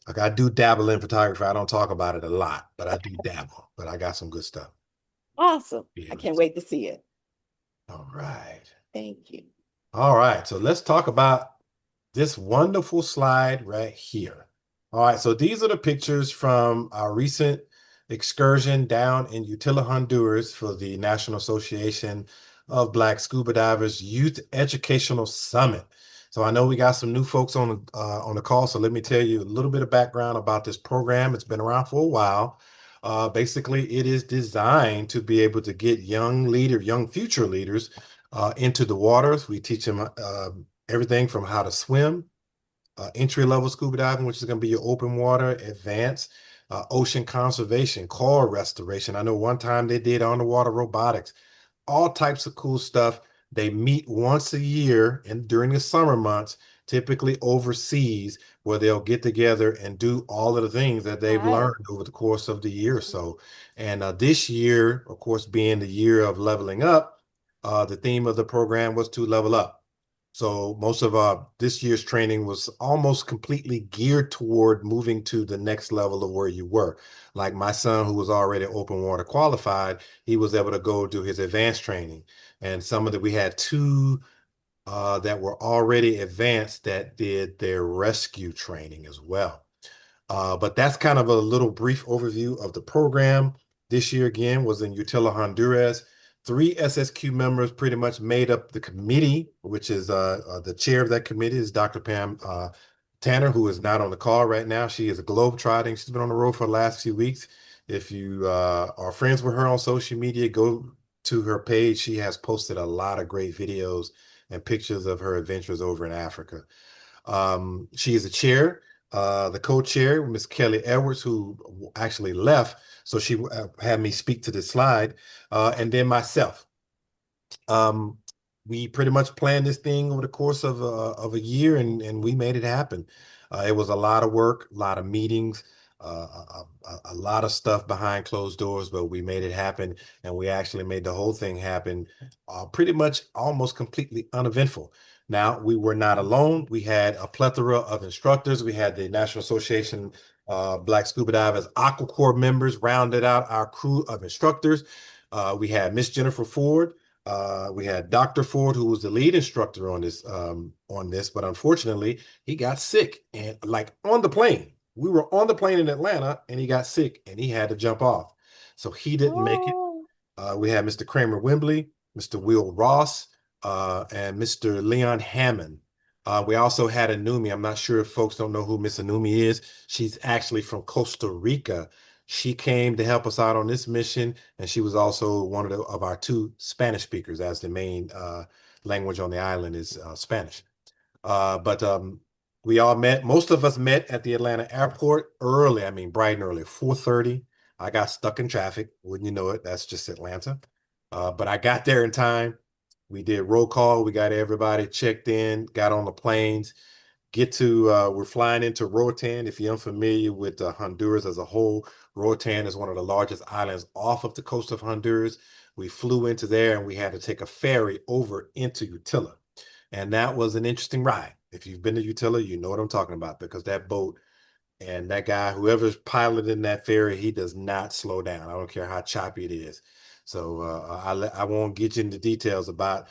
Like I do dabble in photography. I don't talk about it a lot, but I do dabble. But I got some good stuff. Awesome. I can't wait to see it. All right. Thank you. All right. So let's talk about this wonderful slide right here. All right. So these are the pictures from our recent excursion down in Utila, Honduras for the National Association of Black Scuba Divers Youth Educational Summit. So I know we got some new folks on the call. So let me tell you a little bit of background about this program. It's been around for a while. Basically, it is designed to be able to get young future leaders into the waters. We teach them everything from how to swim, entry-level scuba diving, which is going to be your open water, advanced, ocean conservation, coral restoration. I know one time they did underwater robotics, all types of cool stuff. They meet once a year and during the summer months, typically overseas, where they'll get together and do all of the things that they've learned over the course of the year or so. And this year, of course, being the year of leveling up, the theme of the program was to level up. So most of this year's training was almost completely geared toward moving to the next level of where you were. Like my son, who was already open water qualified, he was able to go do his advanced training. And we had 2 that were already advanced that did their rescue training as well. But that's kind of a little brief overview of the program. This year again was in Utila, Honduras. 3 SSQ members pretty much made up the committee, which is the chair of that committee is Dr. Pam Tanner, who is not on the call right now. She is a globetrotting. She's been on the road for the last few weeks. If you are friends with her on social media, go to her page. She has posted a lot of great videos and pictures of her adventures over in Africa. She is a chair. The co-chair, Miss Kelly Edwards, who actually left, so she had me speak to this slide, and then myself. We pretty much planned this thing over the course of a year, and we made it happen. It was a lot of work, a lot of meetings, a lot of stuff behind closed doors, but we made it happen, and we actually made the whole thing happen pretty much almost completely uneventful. Now, we were not alone. We had a plethora of instructors. We had the National Association Black Scuba Divers Aqua Corps members rounded out our crew of instructors. We had Miss Jennifer Ford. We had Dr. Ford, who was the lead instructor on this, but unfortunately, he got sick and like on the plane. We were on the plane in Atlanta and he got sick and he had to jump off. So he didn't make it. We had Mr. Kramer Wembley, Mr. Will Ross, and Mr. Leon Hammond. We also had Anumi. I'm not sure if folks don't know who Miss Anumi is. She's actually from Costa Rica. She came to help us out on this mission, and she was also one of our 2 Spanish speakers, as the main language on the island is Spanish. But we all met. Most of us met at the Atlanta airport early. I mean, bright and early, 4:30. I got stuck in traffic. Wouldn't you know it? That's just Atlanta. But I got there in time. We did roll call. We got everybody checked in, got on the planes. we're flying into Roatan. If you're unfamiliar with Honduras as a whole, Roatan is one of the largest islands off of the coast of Honduras. We flew into there and we had to take a ferry over into Utila. And that was an interesting ride. If you've been to Utila, you know what I'm talking about, because that boat and that guy, whoever's piloting that ferry, he does not slow down. I don't care how choppy it is. So I won't get you into details about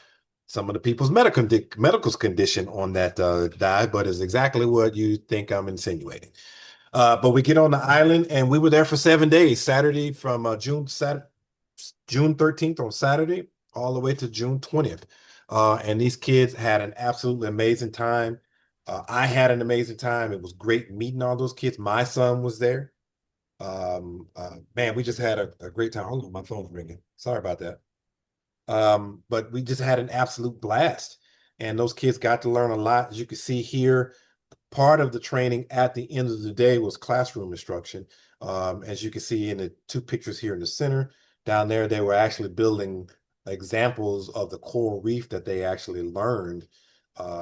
some of the people's medical condition on that dive, but it's exactly what you think I'm insinuating. But we get on the island, and we were there for 7 days. Saturday from June 13th on Saturday, all the way to June 20th. And these kids had an absolutely amazing time. I had an amazing time. It was great meeting all those kids. My son was there. Man, we just had a great time. Hold on, my phone's ringing. Sorry about that. But we just had an absolute blast. And those kids got to learn a lot. As you can see here, part of the training at the end of the day was classroom instruction. As you can see in the two pictures here in the center, down there, they were actually building examples of the coral reef that they actually learned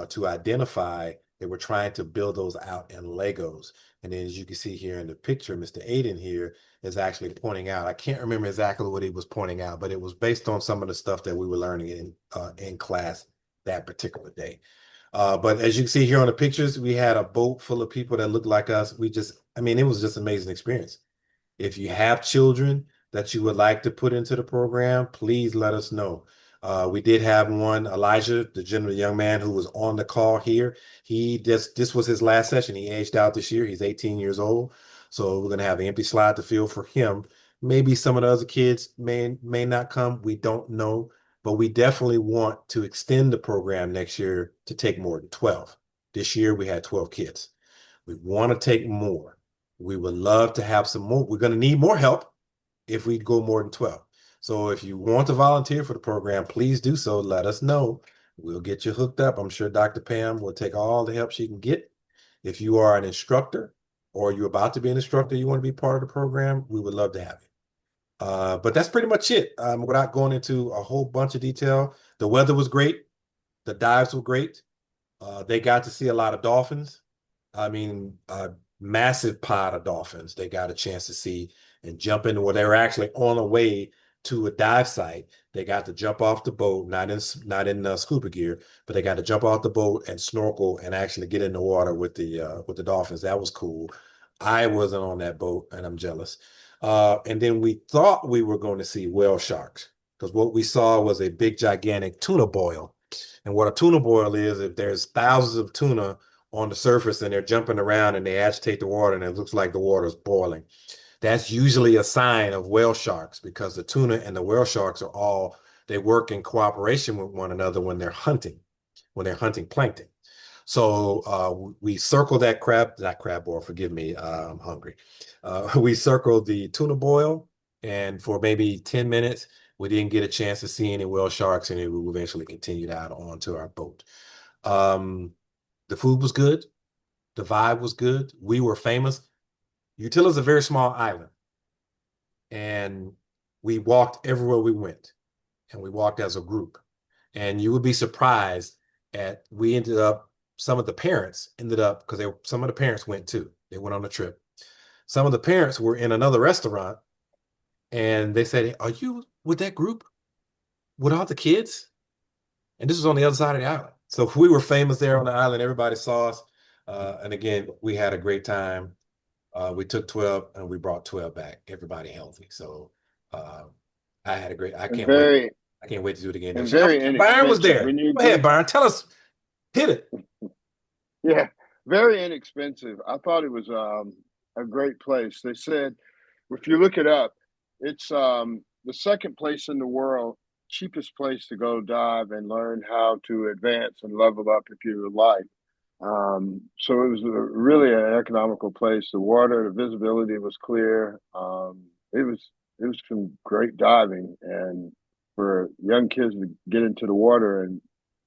to identify. They were trying to build those out in Legos. And then as you can see here in the picture, Mr. Aiden here is actually pointing out, I can't remember exactly what he was pointing out, but it was based on some of the stuff that we were learning in class that particular day. But as you can see here on the pictures, we had a boat full of people that looked like us. I mean, it was just an amazing experience. If you have children that you would like to put into the program, please let us know. We did have one, Elijah, the gentleman, young man who was on the call here. This was his last session. He aged out this year. He's 18 years old. So we're going to have an empty slide to fill for him. Maybe some of the other kids may not come. We don't know, but we definitely want to extend the program next year to take more than 12. This year we had 12 kids. We want to take more. We would love to have some more. We're going to need more help if we go more than 12. So if you want to volunteer for the program, please do so. Let us know. We'll get you hooked up. I'm sure Dr. Pam will take all the help she can get. If you are an instructor or you're about to be an instructor, you want to be part of the program, we would love to have you. But that's pretty much it. Without going into a whole bunch of detail, the weather was great. The dives were great. They got to see a lot of dolphins. I mean, a massive pod of dolphins they got a chance to see and jump into where they were actually on the way to a dive site. They got to jump off the boat, not in scuba gear, but they got to jump off the boat and snorkel and actually get in the water with the dolphins. That was cool. I wasn't on that boat, and I'm jealous. And then we thought we were going to see whale sharks because what we saw was a big, gigantic tuna boil. And what a tuna boil is, if there's thousands of tuna on the surface and they're jumping around and they agitate the water and it looks like the water is boiling, that's usually a sign of whale sharks because the tuna and the whale sharks they work in cooperation with one another when they're hunting plankton. So we circled that not crab boil, forgive me, I'm hungry. We circled the tuna boil, and for maybe 10 minutes, we didn't get a chance to see any whale sharks, and we eventually continued out onto our boat. The food was good. The vibe was good. We were famous. Utila is a very small island, and we walked everywhere we went, and we walked as a group. And you would be surprised we ended up, some of the parents ended up, because some of the parents went too. They went on a trip. Some of the parents were in another restaurant, and they said, "Are you with that group? With all the kids?" And this was on the other side of the island. So we were famous there on the island. Everybody saw us. And again, we had a great time. We took 12 and we brought 12 back, everybody healthy. So I had a great, I And can't wait. very I can't wait to do it again and next year. very Byron was inexpensive. there. When you Go ahead, get Byron. Tell us, hit it. Yeah, very inexpensive. I thought it was a great place. They said if you look it up, it's the second place in the world, cheapest place to go dive and learn how to advance and level up if you would like. So it was really an economical place. The water, the visibility was clear. It was some great diving, and for young kids to get into the water and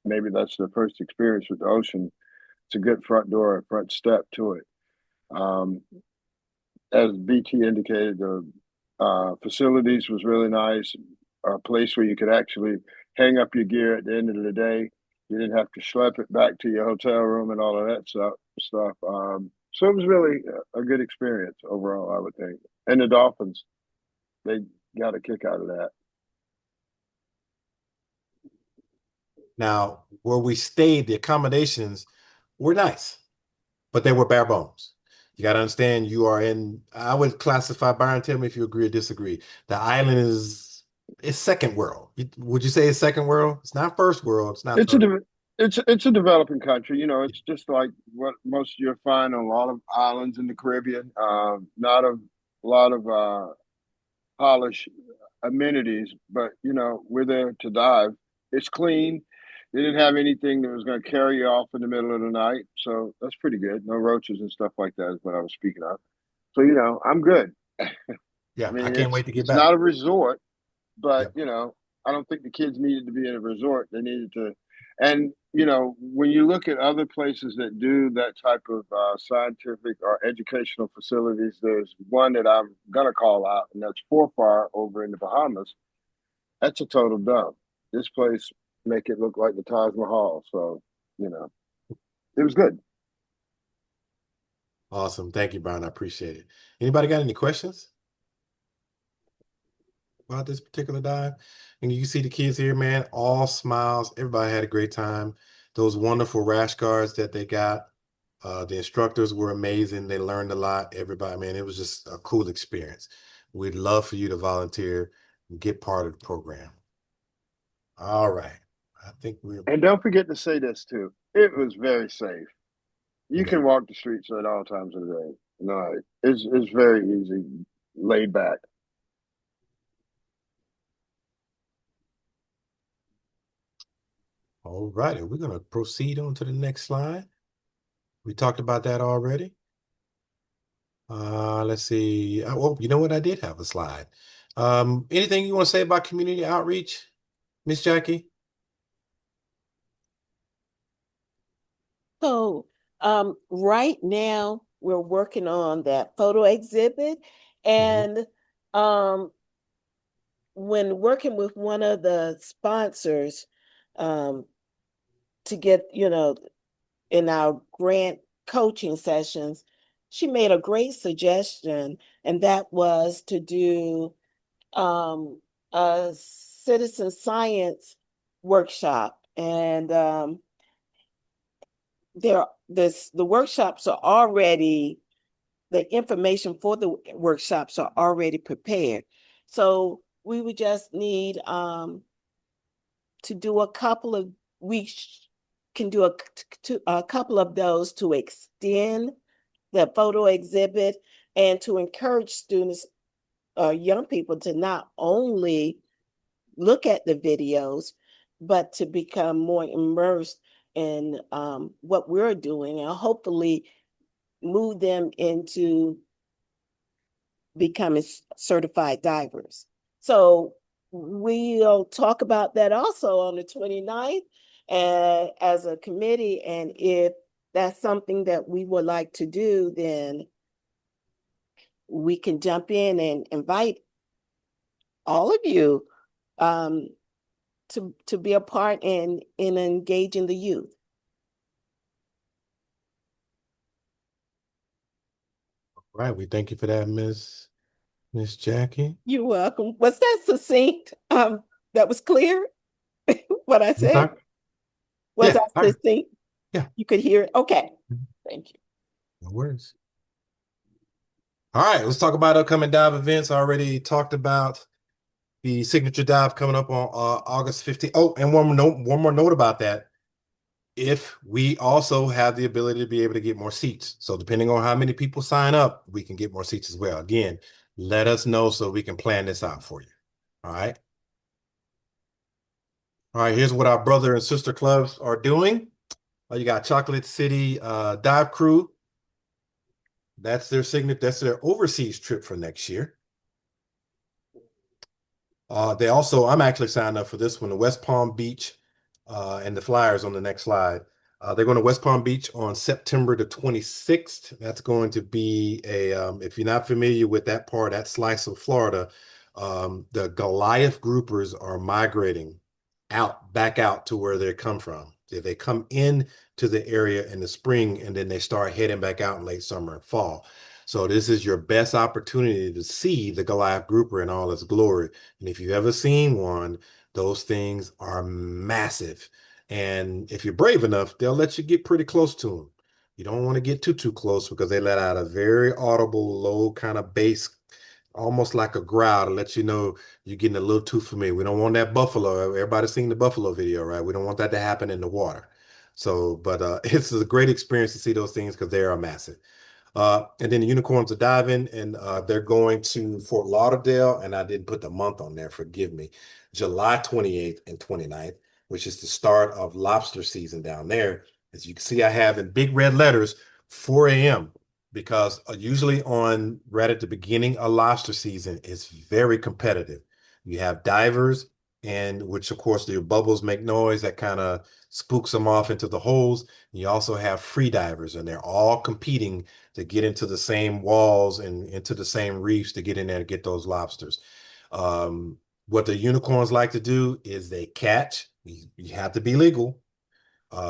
maybe that's their first experience with the ocean, it's a good front door, a front step to it. Um, as BT indicated, the facilities was really nice. A place where you could actually hang up your gear at the end of the day. You didn't have to schlep it back to your hotel room and all of that stuff. So it was really a good experience overall, I would think. And the Dolphins, they got a kick out of that. Now, where we stayed, the accommodations were nice, but they were bare bones. You got to understand, you are in, I would classify, Byron, tell me if you agree or disagree. The island is, it's second world. Would you say it's second world? It's not first world. It's not It's third. it's a developing country. You know, it's just like what most you'll find on a lot of islands in the Caribbean. Not a lot of polished amenities, but you know, we're there to dive. It's clean. They didn't have anything that was going to carry you off in the middle of the night, so that's pretty good. No roaches and stuff like that is what I was speaking of. So you know, I'm good. I Yeah, I mean, can't wait to get it's back. not a resort, but Yep. you know, I don't think the kids needed to be in a resort. They needed to, and you know, when you look at other places that do that type of scientific or educational facilities, there's one that I'm gonna call out, and that's Forfar over in the Bahamas. That's a total dump. This place make it look like the Taj Mahal. So you know, it was good. Awesome. Thank you, Byron. I appreciate it. Anybody got any questions about this particular dive? And you see the kids here, man, all smiles. Everybody had a great time. Those wonderful rash guards that they got. The instructors were amazing. They learned a lot. Everybody, man, it was just a cool experience. We'd love for you to volunteer and get part of the program. All right. I think we're And don't forget to say this too. It was very safe. You yeah. can walk the streets at all times of the day. No, it's very easy, laid back. All righty. We're going to proceed on to the next slide. We talked about that already. Let's see. Oh, you know what? I did have a slide. Anything you want to say about community outreach, Miss Jackie? So, right now we're working on that photo exhibit, Mhm. and um, when working with one of the sponsors, um, to get, you know, in our grant coaching sessions, she made a great suggestion, and that was to do a citizen science workshop. And the workshops are already, the information for the workshops are already prepared. So we would just need to do a couple of, we can do a couple of those to extend the photo exhibit and to encourage students, young people, to not only look at the videos, but to become more immersed in what we're doing, and hopefully move them into becoming certified divers. So we'll talk about that also on the 29th as a committee. And if that's something that we would like to do, then we can jump in and invite all of you um, to be a part in engaging the youth. Right. We thank you for that, Miss Jackie. You're welcome. Was that succinct? That was clear what I You said? talk? Was Yeah. that All right. succinct? Yeah. You could hear it? Okay. Thank you. No worries. All right. Let's talk about upcoming dive events. I already talked about the signature dive coming up on August 15th. Oh, and one more note about that. If we also have the ability to be able to get more seats. So depending on how many people sign up, we can get more seats as well. Again, let us know so we can plan this out for you. All right. All right, here's what our brother and sister clubs are doing. You got Chocolate City Dive Crew. That's their signature, that's their overseas trip for next year. They also, I'm actually signed up for this one, the West Palm Beach and the Flyers on the next slide. They're going to West Palm Beach on September the 26th. That's going to be if you're not familiar with that part, that slice of Florida, the Goliath groupers are migrating back out to where they come from. They come in to the area in the spring and then they start heading back out in late summer and fall. So this is your best opportunity to see the Goliath grouper in all its glory. And if you've ever seen one, those things are massive. And if you're brave enough, they'll let you get pretty close to them. You don't want to get too close because they let out a very audible, low kind of bass, almost like a growl to let you know you're getting a little too familiar. We don't want that buffalo. Everybody's seen the buffalo video, right? We don't want that to happen in the water. So, but it's a great experience to see those things because they are massive. And then the unicorns are diving, and they're going to Fort Lauderdale, and I didn't put the month on there, forgive me. July 28th and 29th, which is the start of lobster season down there. As you can see, I have in big red letters 4 a.m. because usually on right at the beginning of lobster season, it's very competitive. You have divers, and which of course the bubbles make noise that kind of spooks them off into the holes. You also have free divers, and they're all competing to get into the same walls and into the same reefs to get in there to get those lobsters. What the unicorns like to do is they catch. You have to be legal.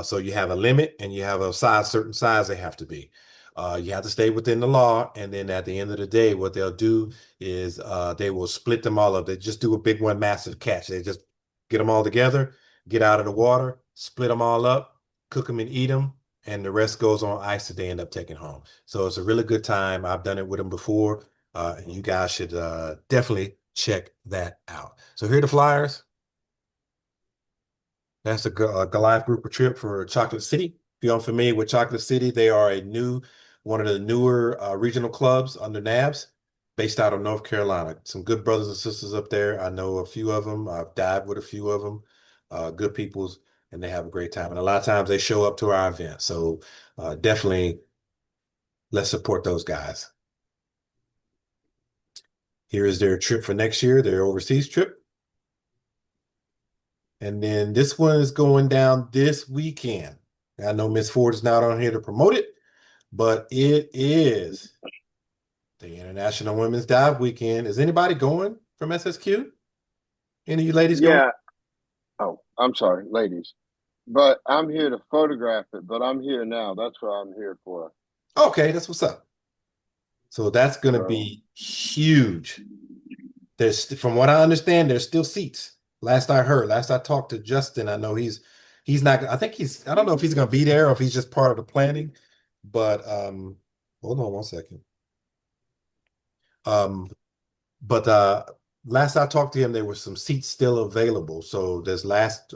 So you have a limit and you have a size, certain size they have to be. You have to stay within the law. And then at the end of the day, what they'll do is they will split them all up. They just do a big one, massive catch. They just get them all together, get out of the water, split them all up, cook them and eat them. And the rest goes on ice that they end up taking home. So it's a really good time. I've done it with them before. And you guys should definitely check that out. So here are the flyers. That's the Goliath Grouper trip for Chocolate City. If you're unfamiliar with Chocolate City, they are one of the newer regional clubs under NABS, based out of North Carolina. Some good brothers and sisters up there. I know a few of them. I've dived with a few of them. Good peoples, and they have a great time. And a lot of times they show up to our event. So definitely let's support those guys. Here is their trip for next year, their overseas trip. And then this one is going down this weekend. I know Miss Ford is not on here to promote it, but it is the International Women's Dive Weekend. Is anybody going from SSQ? Any of you ladies going? Yeah. Oh, I'm sorry, ladies. But I'm here to photograph it, but I'm here now. That's what I'm here for. Okay, that's what's up. So that's going to So, be huge. From what I understand, there's still seats. Last I talked to Justin, I know he's not, I don't know if he's going to be there or if he's just part of the planning, but hold on one second. But last I talked to him, there were some seats still available. So there's last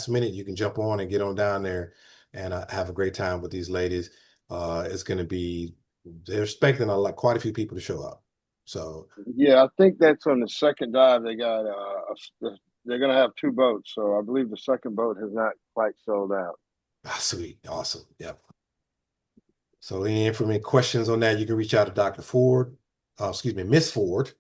minute you can jump on and get on down there and have a great time with these ladies. It's going to be, they're expecting quite a few people to show up. So yeah, I think that's on the second dive. They got they're going to have two boats. So I believe the second boat has not quite sold out. Sweet, awesome, yep. So any questions on that, you can reach out to Dr. Ford, excuse me, Miss Ford.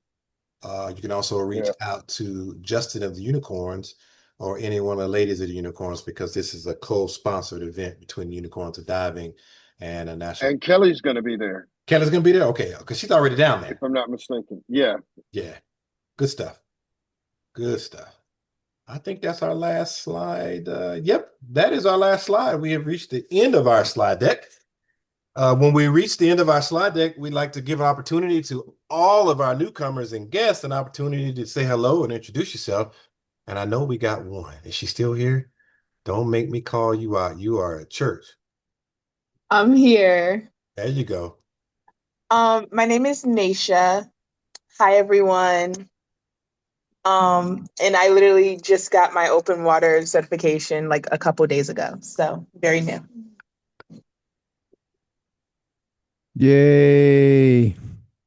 You can also reach out to Justin of the Unicorns or any one of the ladies of the Unicorns because this is a co-sponsored event between Unicorns of Diving and a national. And Kelly's going to be there. Kelly's going to be there? Okay, because she's already down there. If I'm not mistaken. Yeah. Yeah. Good stuff. Good stuff. I think that's our last slide. Yep, that is our last slide. We have reached the end of our slide deck. When we reach the end of our slide deck, we'd like to give an opportunity to all of our newcomers and guests an opportunity to say hello and introduce yourself. And I know we got one. Is she still here? Don't make me call you out. You are at church. I'm here. There you go. My name is Naisha. Hi, everyone. And I literally just got my open water certification like a couple days ago. So very new. Yay.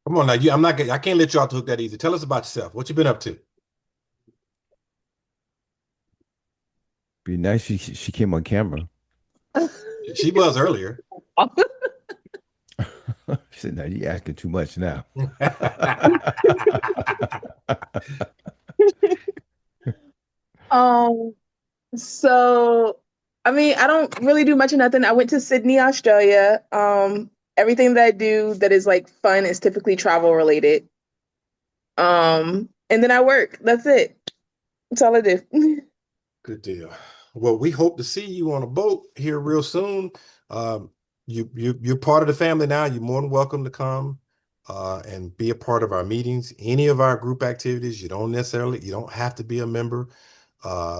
Come on now. I can't let you off the hook that easy. Tell us about yourself. What you been up to? Be nice she came on camera. She was earlier. She said, "Now you asking too much now." So I mean, I don't really do much of nothing. I went to Sydney, Australia. Everything that I do that is like fun is typically travel related. And then I work. That's it. That's all I do. Good deal. Well, we hope to see you on a boat here real soon. Um, you're part of the family now. You're more than welcome to come and be a part of our meetings, any of our group activities. You don't have to be a member.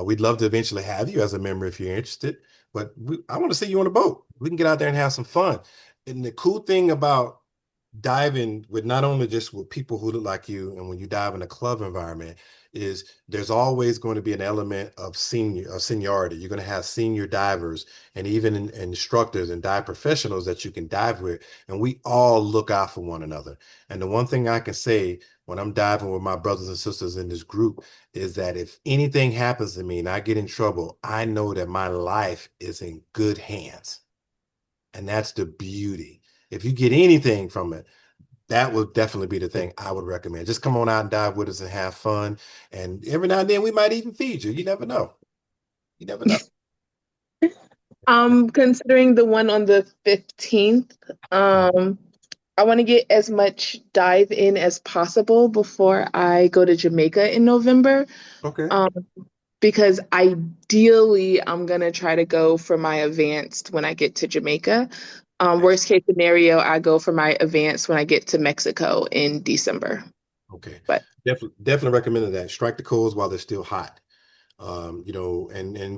We'd love to eventually have you as a member if you're interested, but I want to see you on a boat. We can get out there and have some fun. And the cool thing about diving with not only just with people who look like you, and when you dive in a club environment, is there's always going to be an element of seniority. You're going to have senior divers and even instructors and dive professionals that you can dive with, and we all look out for one another. And the one thing I can say when I'm diving with my brothers and sisters in this group is that if anything happens to me and I get in trouble, I know that my life is in good hands. And that's the beauty. If you get anything from it, that would definitely be the thing I would recommend. Just come on out and dive with us and have fun. And every now and then we might even feed you. You never know. You never know. Considering the one on the 15th, I want to get as much dive in as possible before I go to Jamaica in November. Okay. Because ideally, I'm gonna try to go for my advanced when I get to Jamaica. Worst case scenario, I go for my advanced when I get to Mexico in December. Okay. But Definitely recommended that. Strike the coals while they're still hot. And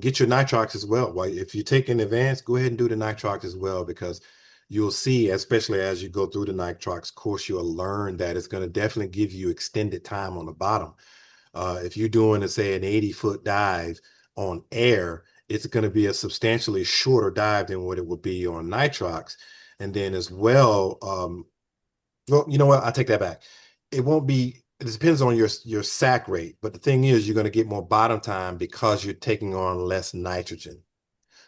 get your nitrox as well. While if you take in advance, go ahead and do the nitrox as well, because you'll see, especially as you go through the nitrox course, you'll learn that it's going to definitely give you extended time on the bottom. If you're doing, say, an 80-foot dive on air, it's going to be a substantially shorter dive than what it would be on nitrox. And then as well, well, you know what? I take that back. It won't be, it depends on your sack rate, but the thing is, you're going to get more bottom time because you're taking on less nitrogen.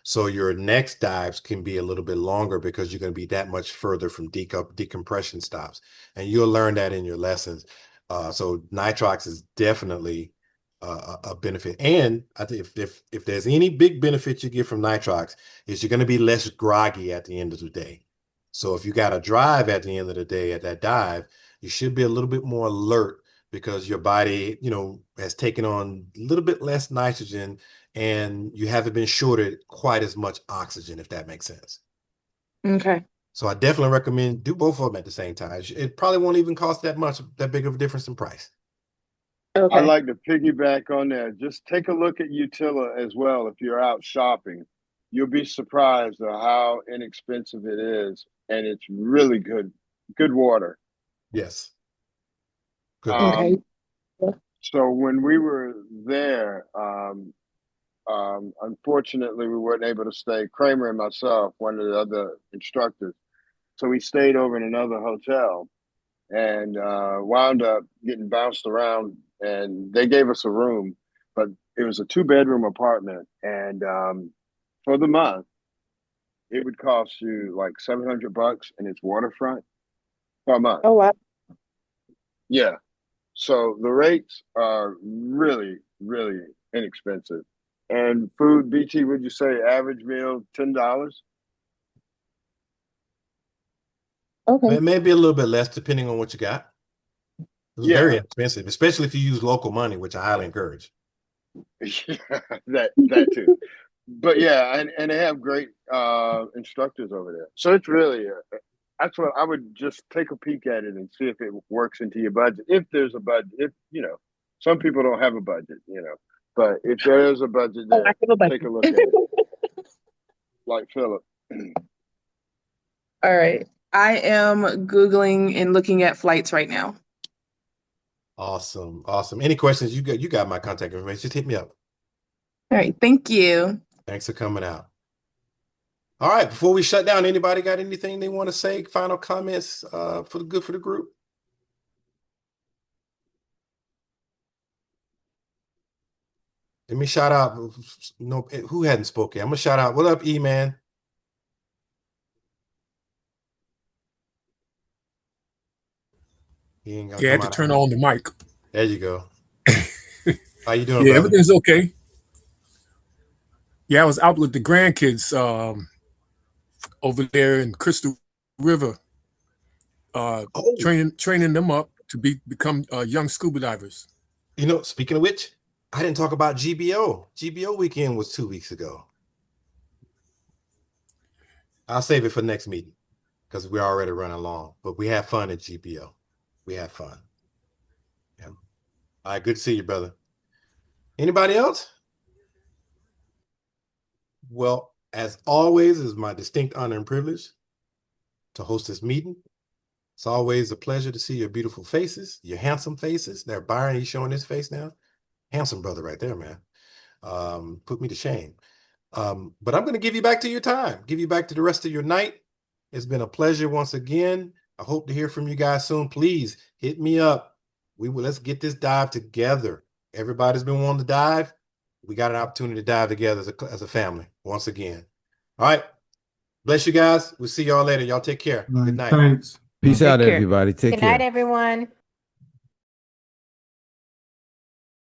So your next dives can be a little bit longer because you're going to be that much further from decompression stops. And you'll learn that in your lessons. So nitrox is definitely a benefit. And I think if there's any big benefit you get from nitrox, is you're going to be less groggy at the end of the day. So if you got to drive at the end of the day at that dive, you should be a little bit more alert because your body, has taken on a little bit less nitrogen and you haven't been shorted quite as much oxygen, if that makes sense. okay. So I definitely recommend do both of them at the same time. It probably won't even cost that big of a difference in price. Okay. I'd like to piggyback on that. Just take a look at Utila as well. If you're out shopping, you'll be surprised at how inexpensive it is, and it's really good water. Yes. Good. Okay. So when we were there, unfortunately, we weren't able to stay. Kramer and myself, one of the other instructors, so we stayed over in another hotel and wound up getting bounced around. And they gave us a room, but it was a 2-bedroom apartment, and for the month, it would cost you like $700, and it's waterfront per month. Oh wow. Yeah. So the rates are really, really inexpensive. And food, BT, would you say average meal $10? Okay. It may be a little bit less depending on what you got. It was very Yeah, expensive, especially if you use local money, which I highly encourage. that too. But yeah, and they have great instructors over there. So it's really that's what I would just take a peek at it and see if it works into your budget. If there's a budget, if some people don't have a budget, but if there is a budget Oh, I there, have a budget. take a look at it. Like Philip. All right. I am Googling and looking at flights right now. Awesome. Awesome. Any questions? You got my contact information. Just hit me up. All right. Thank you. Thanks for coming out. All right. Before we shut down, anybody got anything they want to say? Final comments for the group? Let me shout out. No, who hadn't spoken? I'm gonna shout out. What up, E man? He ain't gonna Yeah, I come had to out. turn on the mic. There you go. How you doing, Yeah, brother? everything's okay. Yeah, I was out with the grandkids over there in Crystal River, training them up to become young scuba divers. Speaking of which, I didn't talk about GBO. GBO weekend was 2 weeks ago. I'll save it for next meeting because we're already running long. But we had fun at GBO. We had fun. Yeah. All right, good to see you, brother. Anybody else? Well, as always, it's my distinct honor and privilege to host this meeting. It's always a pleasure to see your beautiful faces, your handsome faces. There, Byron, he's showing his face now. Handsome brother right there, man. Put me to shame. But I'm going to give you back to your time, give you back to the rest of your night. It's been a pleasure once again. I hope to hear from you guys soon. Please hit me up. Let's get this dive together. Everybody's been wanting to dive. We got an opportunity to dive together as a family once again. All right. Bless you guys. We'll see y'all later. Y'all take care. Good night. Thanks. Peace Take out, care. everybody. Take Good care. night, everyone.